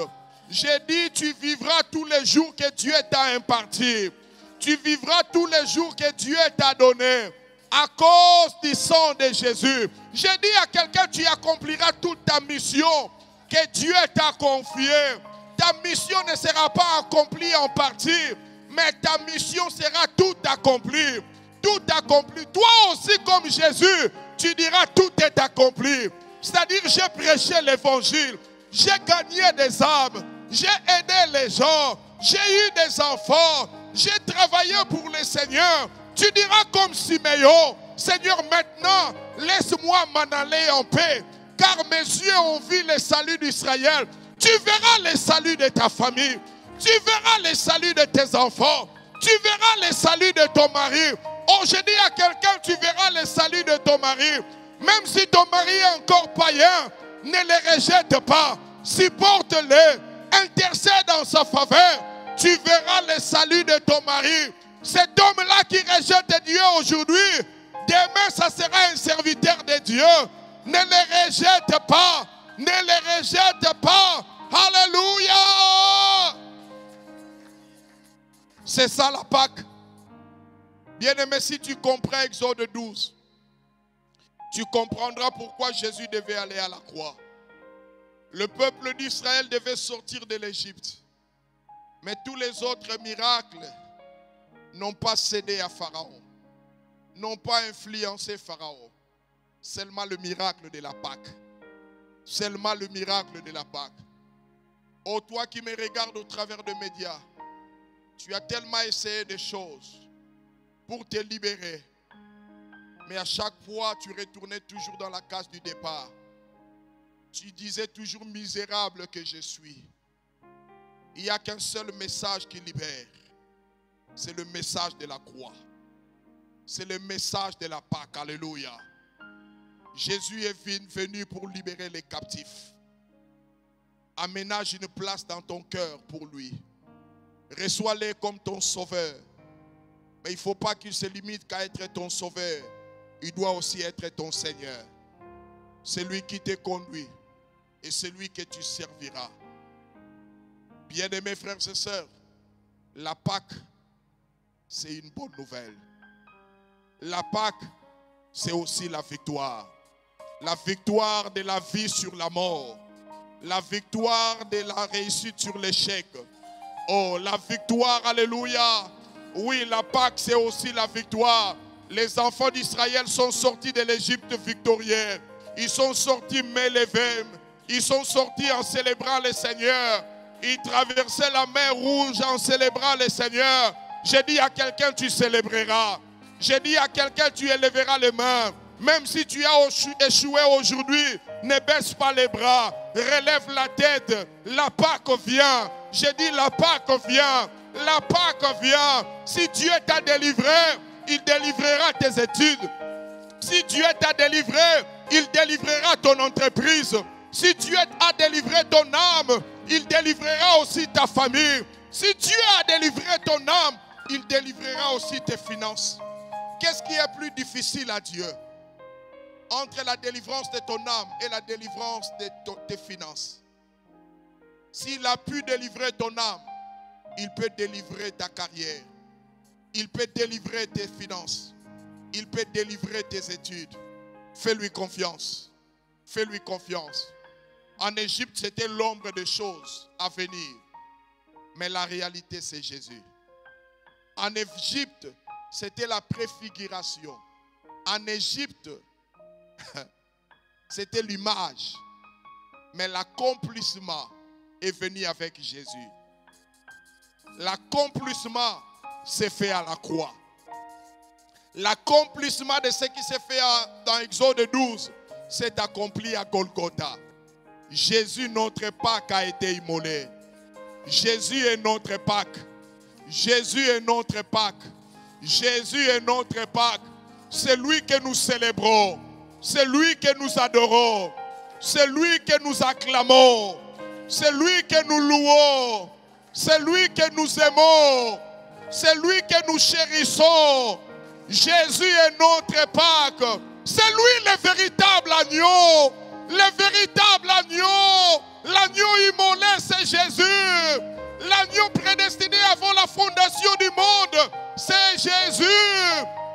J'ai dit, tu vivras tous les jours que Dieu t'a imparti. Tu vivras tous les jours que Dieu t'a donné. À cause du sang de Jésus. J'ai dit à quelqu'un, tu accompliras toute ta mission. que Dieu t'a confié. Ta mission ne sera pas accomplie en partie, mais ta mission sera tout accomplie. Tout accompli. Toi aussi, comme Jésus, tu diras tout est accompli. C'est-à-dire, j'ai prêché l'évangile, j'ai gagné des âmes, j'ai aidé les gens, j'ai eu des enfants, j'ai travaillé pour le Seigneur. Tu diras comme Siméon, Seigneur, maintenant, laisse-moi m'en aller en paix, car mes yeux ont vu le salut d'Israël. Tu verras le salut de ta famille, tu verras le salut de tes enfants, tu verras le salut de ton mari. Oh, je dis à quelqu'un, tu verras le salut de ton mari. Même si ton mari est encore païen, ne le rejette pas. Supporte-le, intercède en sa faveur. Tu verras le salut de ton mari. Cet homme-là qui rejette Dieu aujourd'hui, demain, ça sera un serviteur de Dieu. Ne le rejette pas. Ne le rejette pas. Alléluia. C'est ça la Pâque. Bien-aimé, si tu comprends Exode 12, tu comprendras pourquoi Jésus devait aller à la croix. Le peuple d'Israël devait sortir de l'Égypte. Mais tous les autres miracles n'ont pas cédé à Pharaon, n'ont pas influencé Pharaon. Seulement le miracle de la Pâque. Seulement le miracle de la Pâque. Oh, toi qui me regardes au travers des médias, tu as tellement essayé des choses pour te libérer. Mais à chaque fois, tu retournais toujours dans la case du départ. Tu disais toujours misérable que je suis. Il n'y a qu'un seul message qui libère. C'est le message de la croix. C'est le message de la Pâque. Alléluia. Jésus est venu pour libérer les captifs. Aménage une place dans ton cœur pour lui. Reçois-le comme ton sauveur. Mais il ne faut pas qu'il se limite qu'à être ton sauveur. Il doit aussi être ton Seigneur. C'est lui qui te conduit. Et c'est lui que tu serviras. Bien-aimés frères et sœurs, la Pâque, c'est une bonne nouvelle. La Pâque, c'est aussi la victoire. La victoire de la vie sur la mort. La victoire de la réussite sur l'échec. Oh, la victoire, alléluia. Oui, la Pâque, c'est aussi la victoire. Les enfants d'Israël sont sortis de l'Égypte victorieux. Ils sont sortis main levée. Ils sont sortis en célébrant le Seigneur. Ils traversaient la mer Rouge en célébrant le Seigneur. J'ai dit à quelqu'un, tu célébreras. J'ai dit à quelqu'un, tu élèveras les mains. Même si tu as échoué aujourd'hui, ne baisse pas les bras. Relève la tête. La Pâque vient. J'ai dit, la Pâque vient. La Pâque vient. Si Dieu t'a délivré, il délivrera tes études. Si Dieu t'a délivré, il délivrera ton entreprise. Si Dieu a délivré ton âme, il délivrera aussi ta famille. Si Dieu a délivré ton âme, il délivrera aussi tes finances. Qu'est-ce qui est plus difficile à Dieu? Entre la délivrance de ton âme et la délivrance de tes finances. S'il a pu délivrer ton âme, il peut délivrer ta carrière. Il peut délivrer tes finances. Il peut délivrer tes études. Fais-lui confiance. Fais-lui confiance. En Égypte, c'était l'ombre des choses à venir. Mais la réalité, c'est Jésus. En Égypte, c'était la préfiguration. En Égypte, c'était l'image. Mais l'accomplissement est venu avec Jésus. L'accomplissement s'est fait à la croix. L'accomplissement de ce qui s'est fait dans Exode 12 s'est accompli à Golgotha. Jésus, notre Pâque, a été immolé. Jésus est notre Pâque. Jésus est notre Pâque. Jésus est notre Pâque. C'est lui que nous célébrons. C'est lui que nous adorons. C'est lui que nous acclamons. C'est lui que nous louons. C'est lui que nous aimons. C'est lui que nous chérissons. Jésus est notre Pâque. C'est lui le véritable agneau. Le véritable agneau. L'agneau immolé, c'est Jésus. L'agneau prédestiné avant la fondation du monde, c'est Jésus.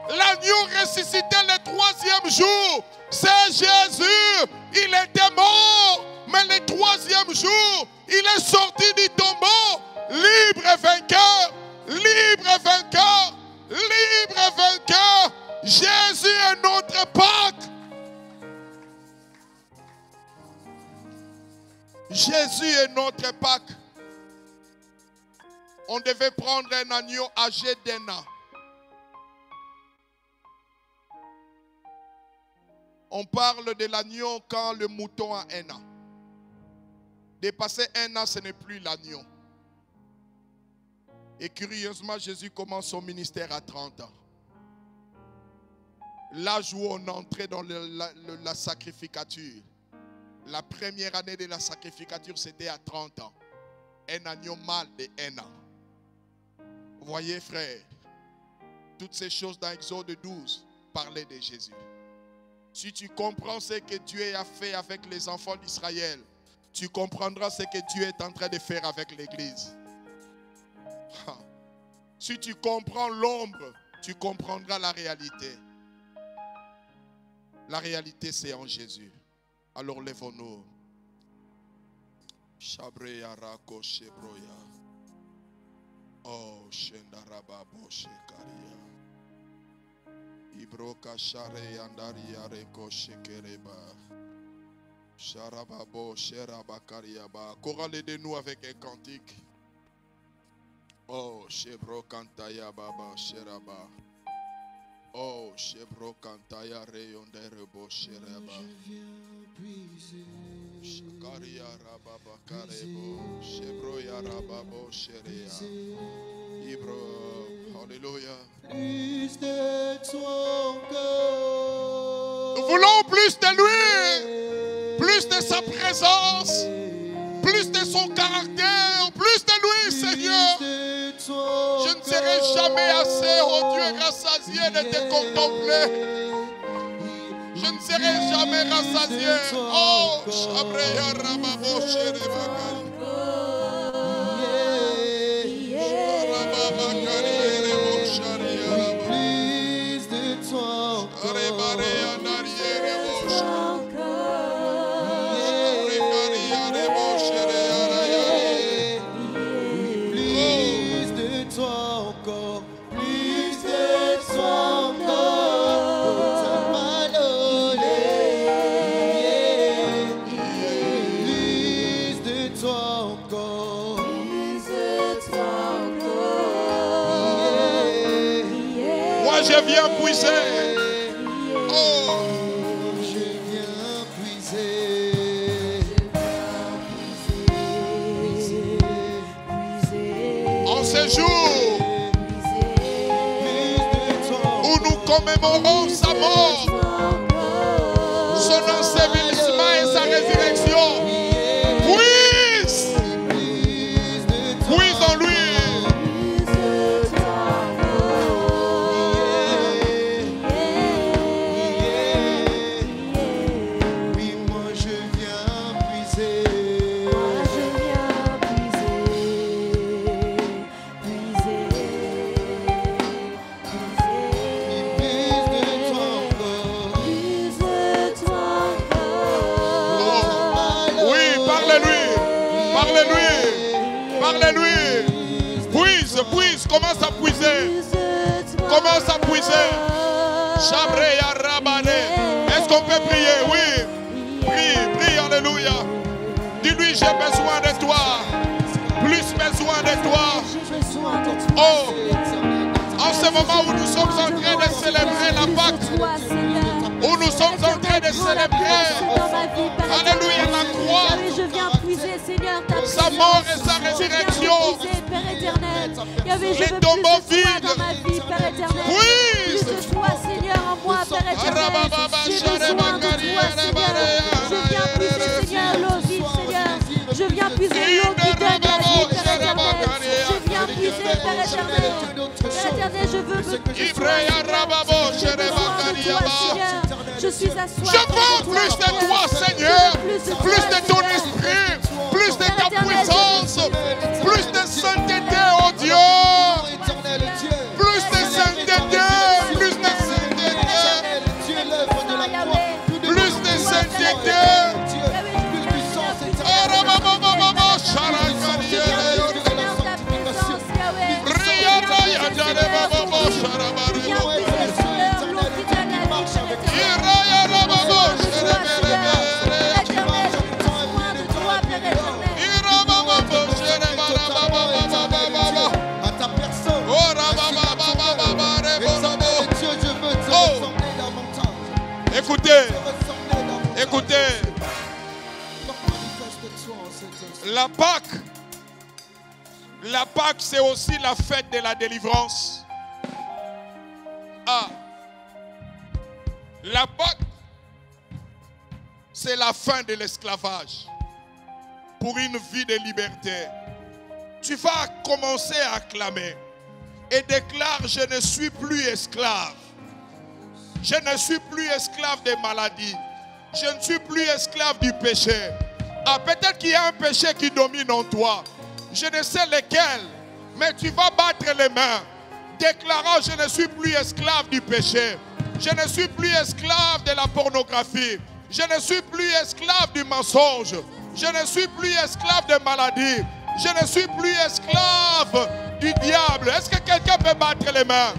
L'agneau ressuscité le troisième jour, c'est Jésus. Il était mort, mais le troisième jour, il est sorti du tombeau, libre et vainqueur, libre et vainqueur, libre et vainqueur. Jésus est notre Pâques. Jésus est notre Pâques. On devait prendre un agneau âgé d'1 an. On parle de l'agneau quand le mouton a 1 an. Dépasser 1 an, ce n'est plus l'agneau. Et curieusement, Jésus commence son ministère à 30 ans. L'âge où on entrait dans la sacrificature. La première année de la sacrificature, c'était à 30 ans. Un agneau mâle de 1 an. Vous voyez, frère, toutes ces choses dans Exode 12 parlaient de Jésus. Si tu comprends ce que Dieu a fait avec les enfants d'Israël, tu comprendras ce que Dieu est en train de faire avec l'Église. Si tu comprends l'ombre, tu comprendras la réalité. La réalité, c'est en Jésus. Alors lèvons-nous. Shabreya rako shebroya. Oh, shendaraba boshekaria. Ibroka share yandaria reko shekereba. Sharababo sherabakariaba. Chorale de nous avec un cantique. Oh, shebro kantaya baba sheraba. Oh, shebro kantaya reyonderebo sheraba. Shakaria rababa karebo. Shebro ya rababo sherea. Ibro. Alléluia. Nous voulons plus de lui, plus de sa présence, plus de son caractère, plus de lui, Seigneur. Je ne serai jamais assez, oh Dieu, rassasié de te contempler. Je ne serai jamais rassasié. Oh, Shabreya Rababo Sherebakari. Je viens puiser. Oh, je viens puiser. En ce jour où nous commémorons sa mort, son ensevelissement et sa résurrection, puise en lui. Puise, commence à puiser. Commence à puiser. Shabreya Rabane. Est-ce qu'on peut prier? Oui. Prie, alléluia. Dis-lui, j'ai besoin de toi. Plus besoin de toi. Oh, en ce moment où nous sommes en train de célébrer la Pâque, où nous sommes en train de célébrer, alléluia, la croix, je viens puiser, Seigneur, sa mort et sa résurrection, les tombeaux vides, plus de toi, Seigneur, en moi, Père éternel. J'ai besoin de toi, Seigneur. Je viens puiser, Seigneur, l'eau vive, Seigneur. Je viens puiser l'eau qui donne la vie, Père éternel. Je viens puiser, Père éternel. Père éternel, je veux me puiser. Je suis assoiffé. Je veux plus de toi, Seigneur. Plus de ton esprit. Plus de ta puissance. Plus de sainteté, oh Dieu. Plus de sainteté. Plus de sainteté. Plus de sainteté. Écoutez. Écoutez. La Pâque, c'est aussi la fête de la délivrance. Ah. La Pâque, c'est la fin de l'esclavage pour une vie de liberté. Tu vas commencer à acclamer et déclare: je ne suis plus esclave. Je ne suis plus esclave des maladies. Je ne suis plus esclave du péché. Ah, peut-être qu'il y a un péché qui domine en toi. Je ne sais lequel, mais tu vas battre les mains, déclarant: je ne suis plus esclave du péché. Je ne suis plus esclave de la pornographie. Je ne suis plus esclave du mensonge. Je ne suis plus esclave de maladie. Je ne suis plus esclave du diable. Est-ce que quelqu'un peut battre les mains?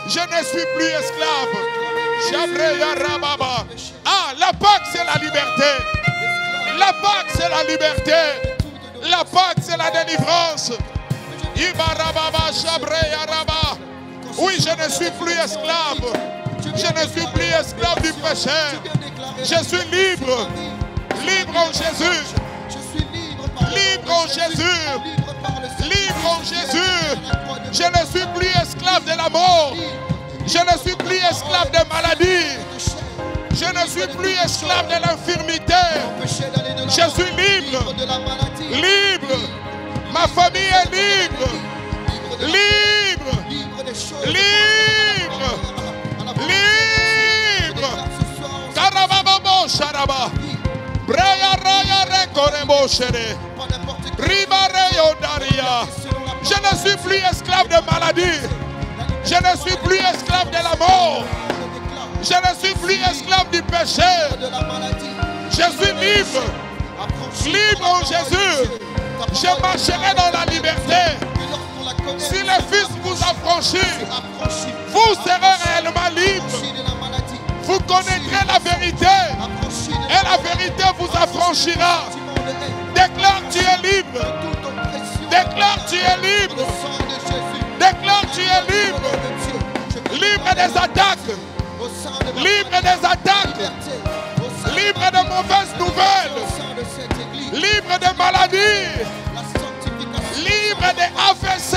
Je ne suis plus esclave. Ah, la Pâque, c'est la liberté. La Pâque, c'est la liberté. La Pâque, c'est la délivrance. Oui, je ne suis plus esclave. Je ne suis plus esclave du péché. Je suis libre. Libre en Jésus. Libre en Jésus. Libre en Jésus. Je ne suis plus esclave de la mort. Je ne suis plus esclave des maladies. Je ne suis plus esclave de l'infirmité. Je suis libre. Libre. Ma famille est libre. Libre. Libre. Libre. Karababo Sharaba. Breya Raya Rekorebo Shere. Ribareyo Daria. Je ne suis plus esclave de maladie. Je ne suis plus esclave de la mort. Je ne suis plus esclave du péché. Je suis libre. Libre en Jésus. Je marcherai dans la liberté. Si le Fils vous affranchit, vous serez réellement libre. Vous connaîtrez la vérité et la vérité vous affranchira. Déclare: tu es libre. Déclare: tu es libre. Déclare: tu es libre. Libre des attaques. Libre des attaques. Libre de mauvaises nouvelles. Libre des maladies. Libre des AVC.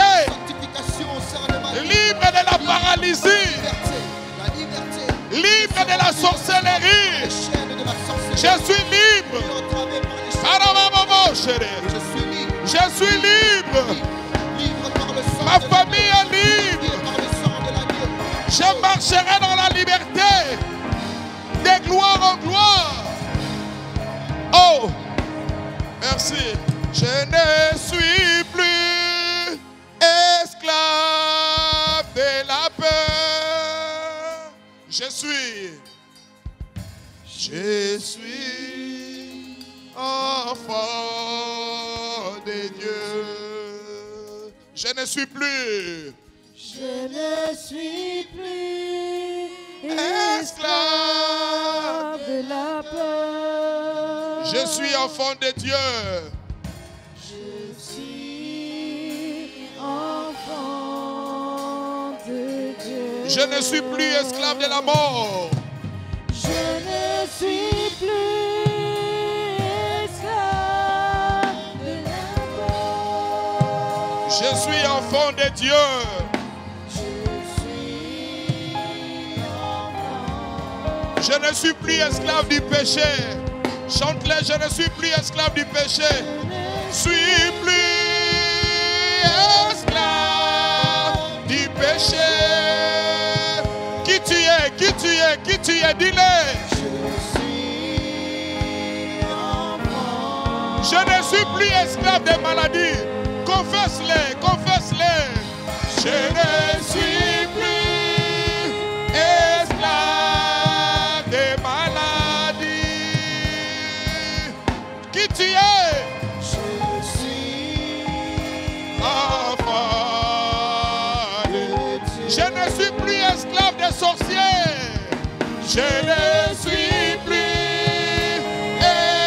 Libre de la paralysie. Libre de la sorcellerie. Je suis libre. Je suis libre. Ma famille est libre. Je marcherai dans la liberté. De gloire en gloire. Oh, merci. Je ne suis plus esclave de la peur. Je suis enfant de Dieu. Je ne suis plus. Je ne suis plus esclave de la peur. Je suis enfant de Dieu. Je suis enfant de Dieu. Je ne suis plus esclave de la mort. Je ne suis plus esclave de la mort. Je suis enfant de Dieu. Je ne suis plus esclave du péché. Chante-les: je ne suis plus esclave du péché. Je suis plus esclave du péché. Qui tu es? Qui tu es? Qui tu es? Dis-le. Je ne suis plus esclave des maladies. Confesse-les, confesse-les. Je ne suis plus esclave des maladies. Qui tu es? Je suis enfant de Dieu. Je ne suis plus esclave des sorciers. Je ne suis plus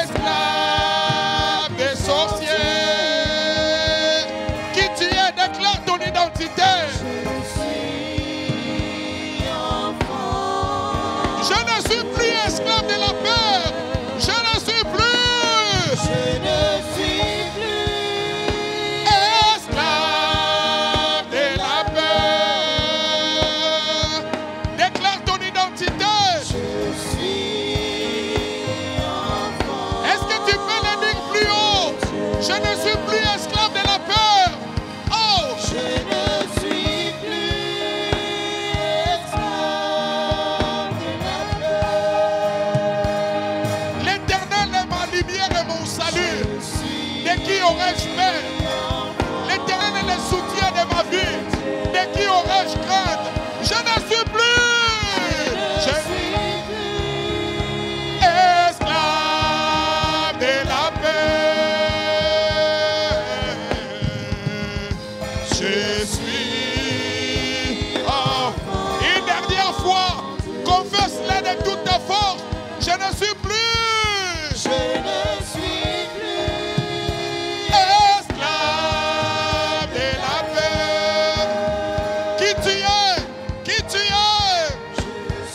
esclave des sorciers. Qui tu es? Déclare ton identité. Je ne suis plus esclave de la peur. Je ne suis plus. Je ne suis plus esclave de la peur. Déclare ton identité. Je suis enfant. Est-ce que tu peux le dire plus haut? Je ne suis plus esclave de la peur. Oh! Je ne suis plus esclave de la peur. L'Éternel est ma lumière et mon salut. Je suis De qui aurais-je peur? L'Éternel est le soutien de ma vie. De qui aurais-je crainte? Je ne suis plus. Je suis esclave de la paix. Je suis enfant. Une dernière fois, confesse-le de toute ta force. Je ne suis plus. Je ne suis plus esclave de la paix. Qui tu es? Qui tu es? Je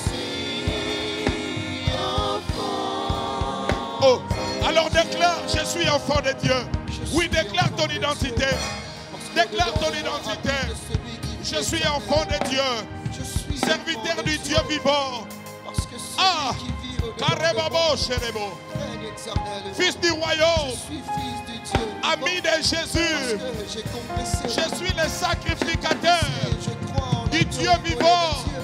suis enfant. Oh, alors déclare, je suis enfant de Dieu. Oui, déclare ton identité. Déclare ton identité. Je suis enfant de Dieu. Je suis Serviteur du Dieu vivant. parce que celui Ah, qui vit au Karebabo Sherebo. règne éternel. Fils du royaume, Je suis fils de Dieu. ami de Jésus. Parce que j'ai confessé. Je suis le sacrificateur Je crois en du la Dieu gloire vivant. de Dieu.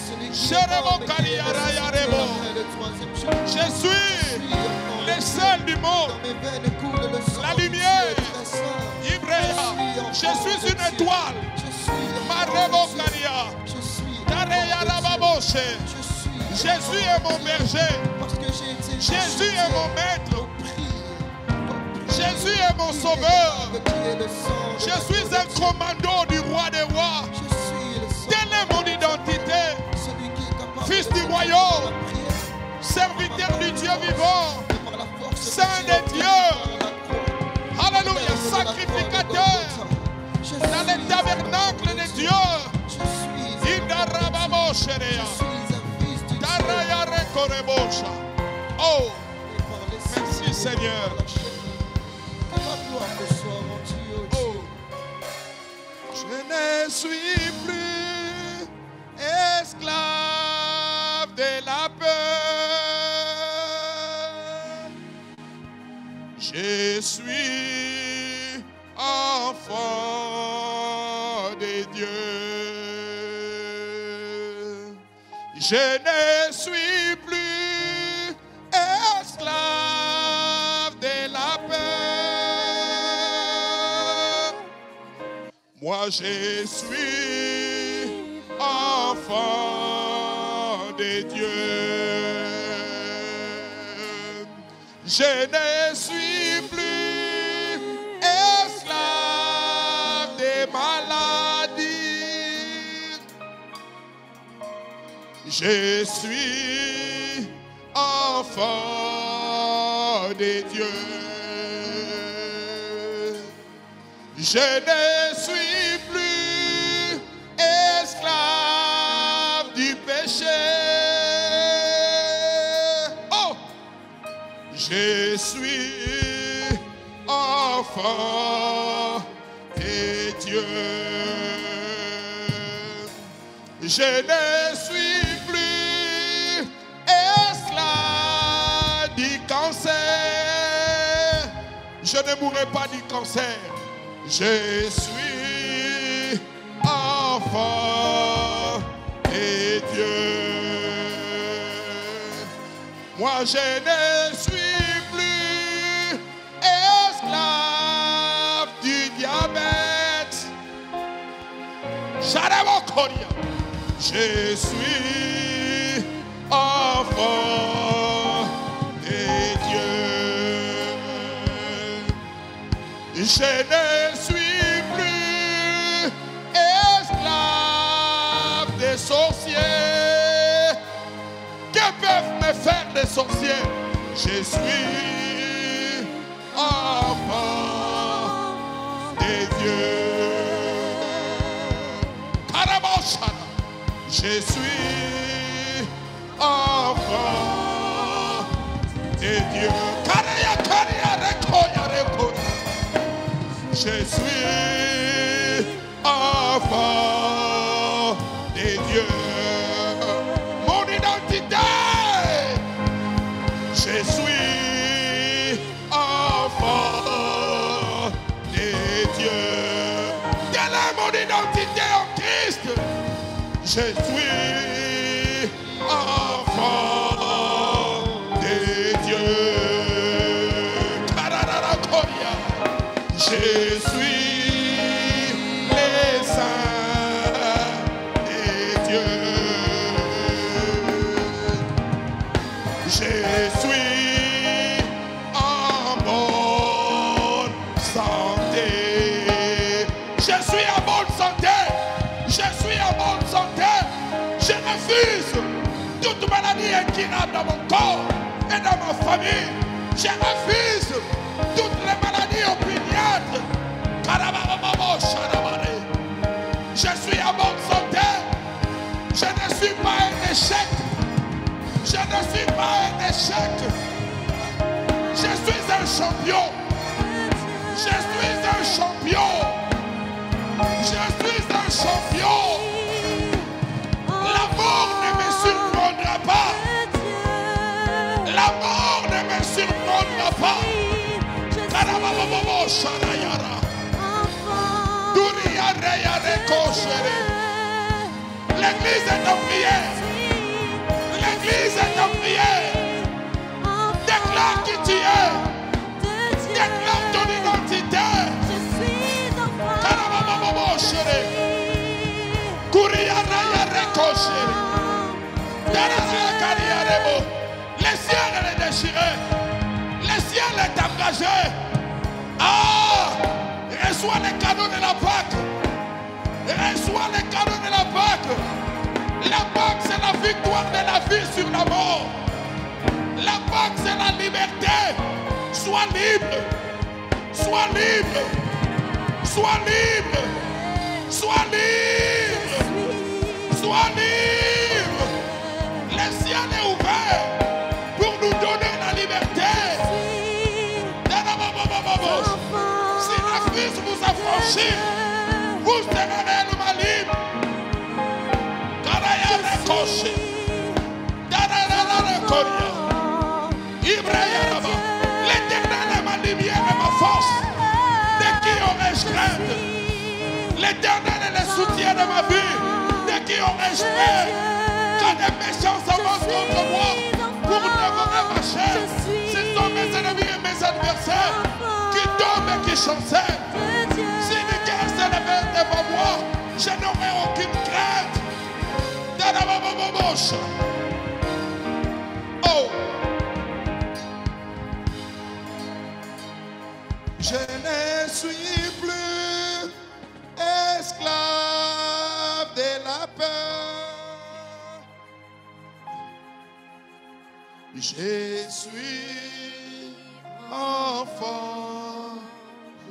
Celui qui Sherebo est mort, mais qui est Kaliara ressuscité Yarebo. après le troisième jour. Je suis le seul du monde. Dans mes veines coule le sang La du lumière. Dieu très saint. Ibrea. Je suis une étoile. Je suis Marebo Kalia. Je suis Tareya Rababoshe. Je suis Jésus est mon berger. parce que j'ai été Jésus est mon maître. pris. Jésus est mon sauveur. Qui est le sang de Je la suis un commando du roi des rois. Je suis le sang. Telle est mon identité. Celui qui est capable Fils de du faire royaume. la prière Serviteur du Dieu vivant. par la force Saint de Dieu. Alléluia. Sacrificateur. Dans le tabernacle de Dieu. Je suis Indarababosherea. un fils du Dieu. Taraya Rekorebosha. Oh, Et par l'esprit merci Seigneur. de la chair. Que la gloire te soit rendue, ô Dieu. Oh, je ne suis plus esclave de la peur. Je suis enfant de Dieu. Je ne suis plus esclave de la peur. Moi, je suis enfant de Dieu. Je ne suis plus esclave des maladies. Je suis enfant de Dieu. Je ne suis plus esclave du péché. Oh! Je suis enfant de Dieu. Je ne suis plus esclave du cancer. Je ne mourrai pas du cancer. Je suis enfant de Dieu. Moi, je ne suis plus esclave du diabète. Je suis enfant de Dieu. Je ne suis plus esclave des sorciers. Que peuvent me faire des sorciers? Je suis enfant de Dieu. Je suis enfant des dieux. Je suis enfant des dieux. Mon identité, je suis enfant des dieux. Quelle est mon identité en Christ? Je suis enfant des dieux. Je suis les saints des dieux. Je suis en bonne santé. Je suis en bonne santé. Je suis en bonne santé. Je refuse toute maladie incurable dans mon corps et dans ma famille. Je refuse toutes les maladies opiniâtres. Je suis en bonne santé. Je ne suis pas un échec. Je ne suis pas un échec. Je suis un champion. Je suis un champion. Je suis un champion. La mort ne me surprendra pas. La mort ne me surprendra pas. L'église est en prière. L'église est en prière. Déclare qui tu es. Déclare ton identité. Le ciel est déchiré. Le ciel est engagé. Ah, reçois les cadeaux de la Pâque. Reçois les cadeaux de la Pâque. La Pâque, c'est la victoire de la vie sur la mort. La Pâque, c'est la liberté. Sois libre. Sois libre. Sois libre. Sois libre. Sois libre. Le ciel est ouvert pour nous donner la liberté. Si la Christ vous affranchit, vous serez réellement libre. L'Éternel est ma lumière et ma force. De qui aurais-je crainte? L'Éternel est le soutien de ma vie. De qui aurais-je peur? Quand des méchants s'avancent contre moi pour dévorer ma chair, ce sont mes ennemis et mes adversaires qui tombent et qui chancellent. Si le cœur s'élève devant moi, je n'aurai aucune crainte. Oh, je ne suis plus esclave de la peur. Je suis enfant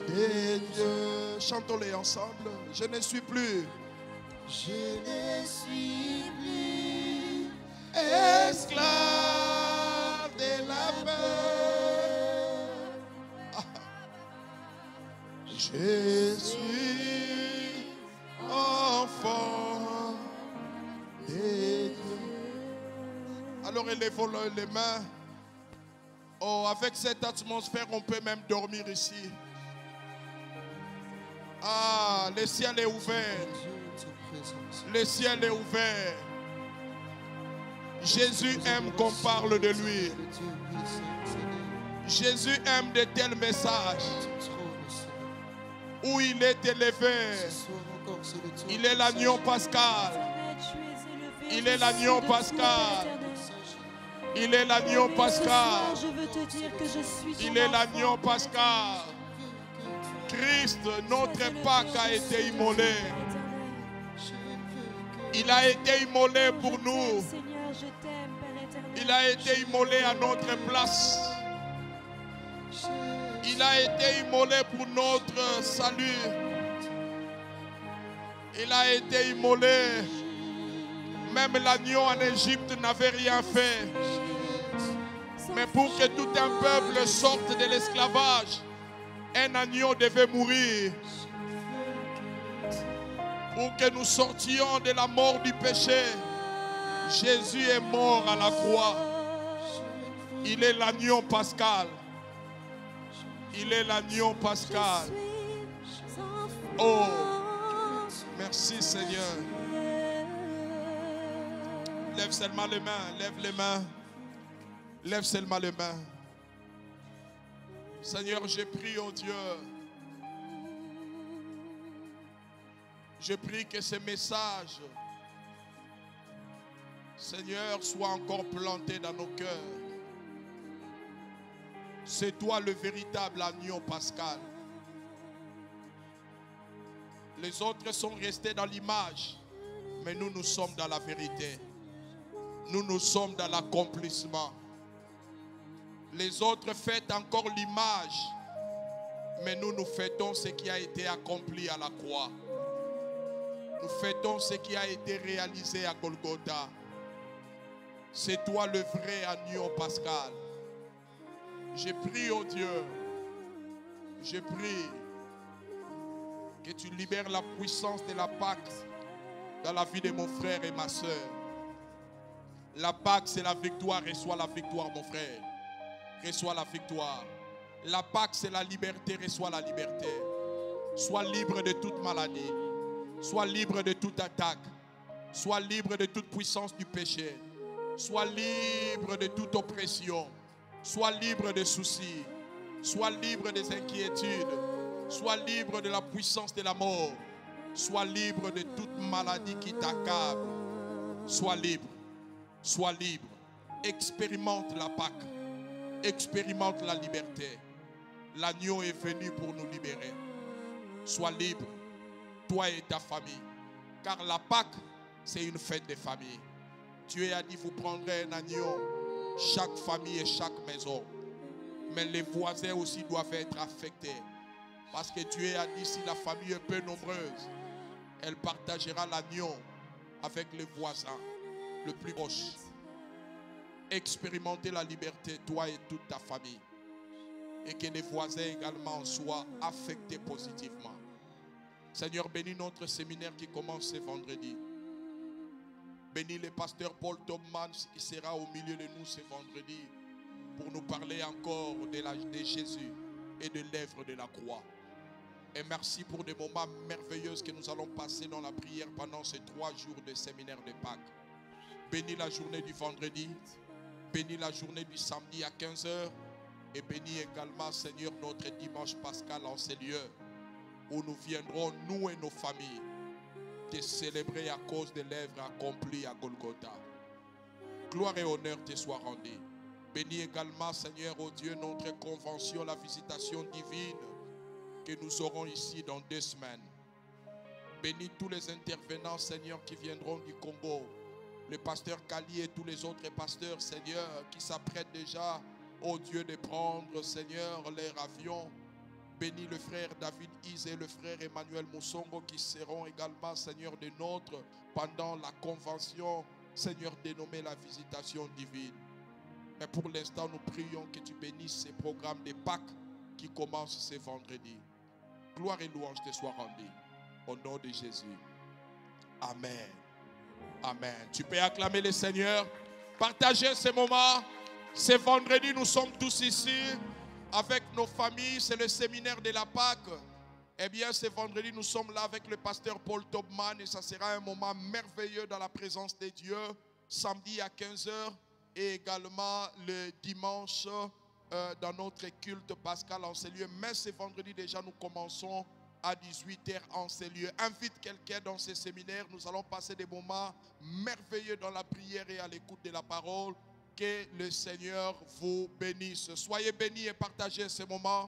de Dieu. Chantons-les ensemble. Je ne suis plus. Je ne suis plus esclave de la peur. Je suis enfant de Dieu. Alors élevons les mains. Oh, avec cette atmosphère, on peut même dormir ici. Ah, le ciel est ouvert. Le ciel est ouvert. Jésus aime qu'on parle de lui. Jésus aime de tels messages où il est élevé. Il est l'agneau pascal. Il est l'agneau pascal. Il est l'agneau pascal. Il est l'agneau pascal. Christ, notre Pâque a été immolé. Il a été immolé pour nous. Il a été immolé à notre place. Il a été immolé pour notre salut. Il a été immolé. Même l'agneau en Égypte n'avait rien fait. Mais pour que tout un peuple sorte de l'esclavage, un agneau devait mourir. Pour que nous sortions de la mort du péché, Jésus est mort à la croix. Il est l'agneau pascal. Il est l'agneau pascal. Oh, merci Seigneur. Lève seulement les mains, lève les mains. Lève seulement les mains. Seigneur, je prie, oh Dieu. Je prie que ce message, Seigneur, soit encore planté dans nos cœurs. C'est toi le véritable agneau pascal. Les autres sont restés dans l'image, mais nous, nous sommes dans la vérité. Nous, nous sommes dans l'accomplissement. Les autres fêtent encore l'image, mais nous, nous fêtons ce qui a été accompli à la croix. Nous fêtons ce qui a été réalisé à Golgotha. C'est toi le vrai agneau pascal. Je prie, oh Dieu, je prie que tu libères la puissance de la Pâque dans la vie de mon frère et ma soeur. La Pâque, c'est la victoire. Reçois la victoire, mon frère. Reçois la victoire. La Pâque, c'est la liberté. Reçois la liberté. Sois libre de toute maladie. Sois libre de toute attaque. Sois libre de toute puissance du péché. Sois libre de toute oppression. Sois libre de soucis. Sois libre des inquiétudes. Sois libre de la puissance de la mort. Sois libre de toute maladie qui t'accable. Sois libre. Sois libre. Expérimente la Pâque. Expérimente la liberté. L'agneau est venu pour nous libérer. Sois libre, toi et ta famille. Car la Pâque, c'est une fête de famille. Dieu a dit, vous prendrez un agneau, chaque famille et chaque maison. Mais les voisins aussi doivent être affectés. Parce que Dieu a dit, si la famille est peu nombreuse, elle partagera l'agneau avec les voisins, le plus proche. Expérimentez la liberté, toi et toute ta famille. Et que les voisins également soient affectés positivement. Seigneur, bénis notre séminaire qui commence ce vendredi. Bénis le pasteur Paul Tobman qui sera au milieu de nous ce vendredi pour nous parler encore de Jésus et de l'œuvre de la croix. Et merci pour des moments merveilleux que nous allons passer dans la prière pendant ces 3 jours de séminaire de Pâques. Bénis la journée du vendredi, bénis la journée du samedi à 15h et bénis également, Seigneur, notre dimanche pascal en ces lieux où nous viendrons, nous et nos familles, te célébrer à cause de l'œuvre accomplie à Golgotha. Gloire et honneur te soient rendus. Bénis également, Seigneur, oh Dieu, notre convention, la visitation divine que nous aurons ici dans 2 semaines. Bénis tous les intervenants, Seigneur, qui viendront du Congo. Le pasteur Kali et tous les autres pasteurs, Seigneur, qui s'apprêtent déjà, oh Dieu, de prendre, Seigneur, leur avion. Bénis le frère David Ise et le frère Emmanuel Moussongo qui seront également, Seigneur, des nôtres pendant la convention, Seigneur, dénommée la visitation divine. Mais pour l'instant, nous prions que tu bénisses ces programmes de Pâques qui commencent ce vendredi. Gloire et louange te soient rendues. Au nom de Jésus. Amen. Amen. Tu peux acclamer le Seigneur. Partagez ce moment. Ce vendredi, nous sommes tous ici avec nos familles. C'est le séminaire de la Pâque. Eh bien, ce vendredi, nous sommes là avec le pasteur Paul Tobman et ça sera un moment merveilleux dans la présence de Dieu. Samedi à 15h et également le dimanche dans notre culte pascal en ces lieux. Mais ce vendredi déjà, nous commençons à 18h en ces lieux. Invite quelqu'un dans ce séminaire. Nous allons passer des moments merveilleux dans la prière et à l'écoute de la parole. Que le Seigneur vous bénisse. Soyez bénis et partagez ce moment.